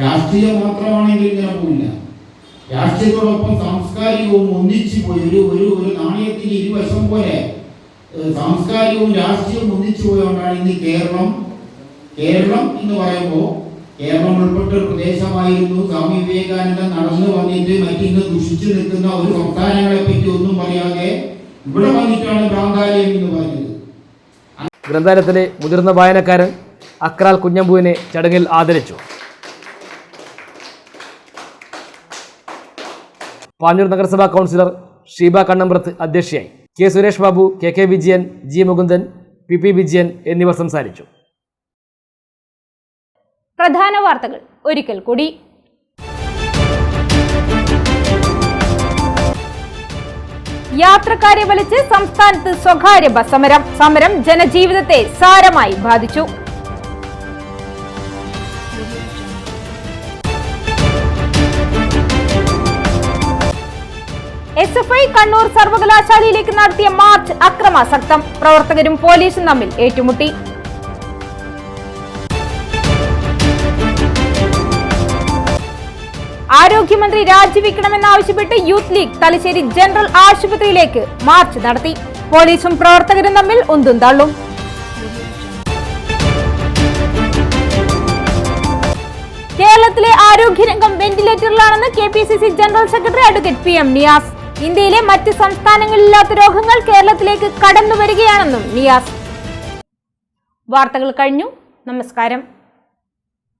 രാഷ്ട്രീയം മാത്രമാണെങ്കിൽ ഇങ്ങനെ പോയില്ല. രാഷ്ട്രീയത്തോടൊപ്പം സാംസ്കാരികവും ഒന്നിച്ചു പോയി. ഒരു നാണയത്തിന് ഇരുവശം പോലെ സാംസ്കാരികവും രാഷ്ട്രീയവും ഒന്നിച്ചു പോയതുകൊണ്ടാണ് ഇന്ന് കേരളം എന്ന് പറയുമ്പോൾ കേരളം ഉൾപ്പെട്ട ഒരു പ്രദേശമായിരുന്നു. സ്വാമി വിവേകാനന്ദൻ നടന്നു വന്നിട്ട് മറ്റിന്ന് ദുഷിച്ചു നിൽക്കുന്ന ഒരു സംസ്ഥാനങ്ങളെ പറ്റി ഒന്നും പറയാതെ ഇവിടെ വന്നിട്ടാണ് ഭ്രാന്താലയം എന്ന് പറഞ്ഞത്. ഗ്രന്ഥാലയത്തിലെ മുതിർന്ന വായനക്കാരൻ അക്രാൽ കുഞ്ഞമ്പുവിനെ ചടങ്ങിൽ ആദരിച്ചു. പാഞ്ഞൂർ നഗരസഭാ കൗൺസിലർ ഷീബ കണ്ണമ്പ്രത്ത് അധ്യക്ഷയായി. K Suresh Babu, K Vijayan, G Mukundan, P Vijayan എന്നിവർ സംസാരിച്ചു. പ്രധാന വാർത്തകൾ ഒരിക്കൽ കൂടി. യാത്രക്കാരെ വലിച്ച് സംസ്ഥാനത്ത് സ്വകാര്യ ബസ് സമരം ജനജീവിതത്തെ സാരമായി ബാധിച്ചു. SFI കണ്ണൂർ സർവകലാശാലയിലേക്ക് നടത്തിയ മാർച്ച് അക്രമാസക്തം. പ്രവർത്തകരും പോലീസും തമ്മിൽ ഏറ്റുമുട്ടി. ആരോഗ്യമന്ത്രി രാജിവെക്കണമെന്നാവശ്യപ്പെട്ട് യൂത്ത് ലീഗ് തലശ്ശേരി ജനറൽ ആശുപത്രിയിലേക്ക് മാർച്ച് നടത്തി. പോലീസും പ്രവർത്തകരും തമ്മിൽ ഉന്തും തള്ളും. കേരളത്തിലെ ആരോഗ്യരംഗം വെന്റിലേറ്ററിലാണെന്ന് KPCC general secretary advocate PM Niyas. ഇന്ത്യയിലെ മറ്റ് സംസ്ഥാനങ്ങളിലില്ലാത്ത രോഗങ്ങൾ കേരളത്തിലേക്ക് കടന്നു വരികയാണെന്നും നിയാസ്. വാർത്തകൾ കഴിഞ്ഞു. നമസ്കാരം.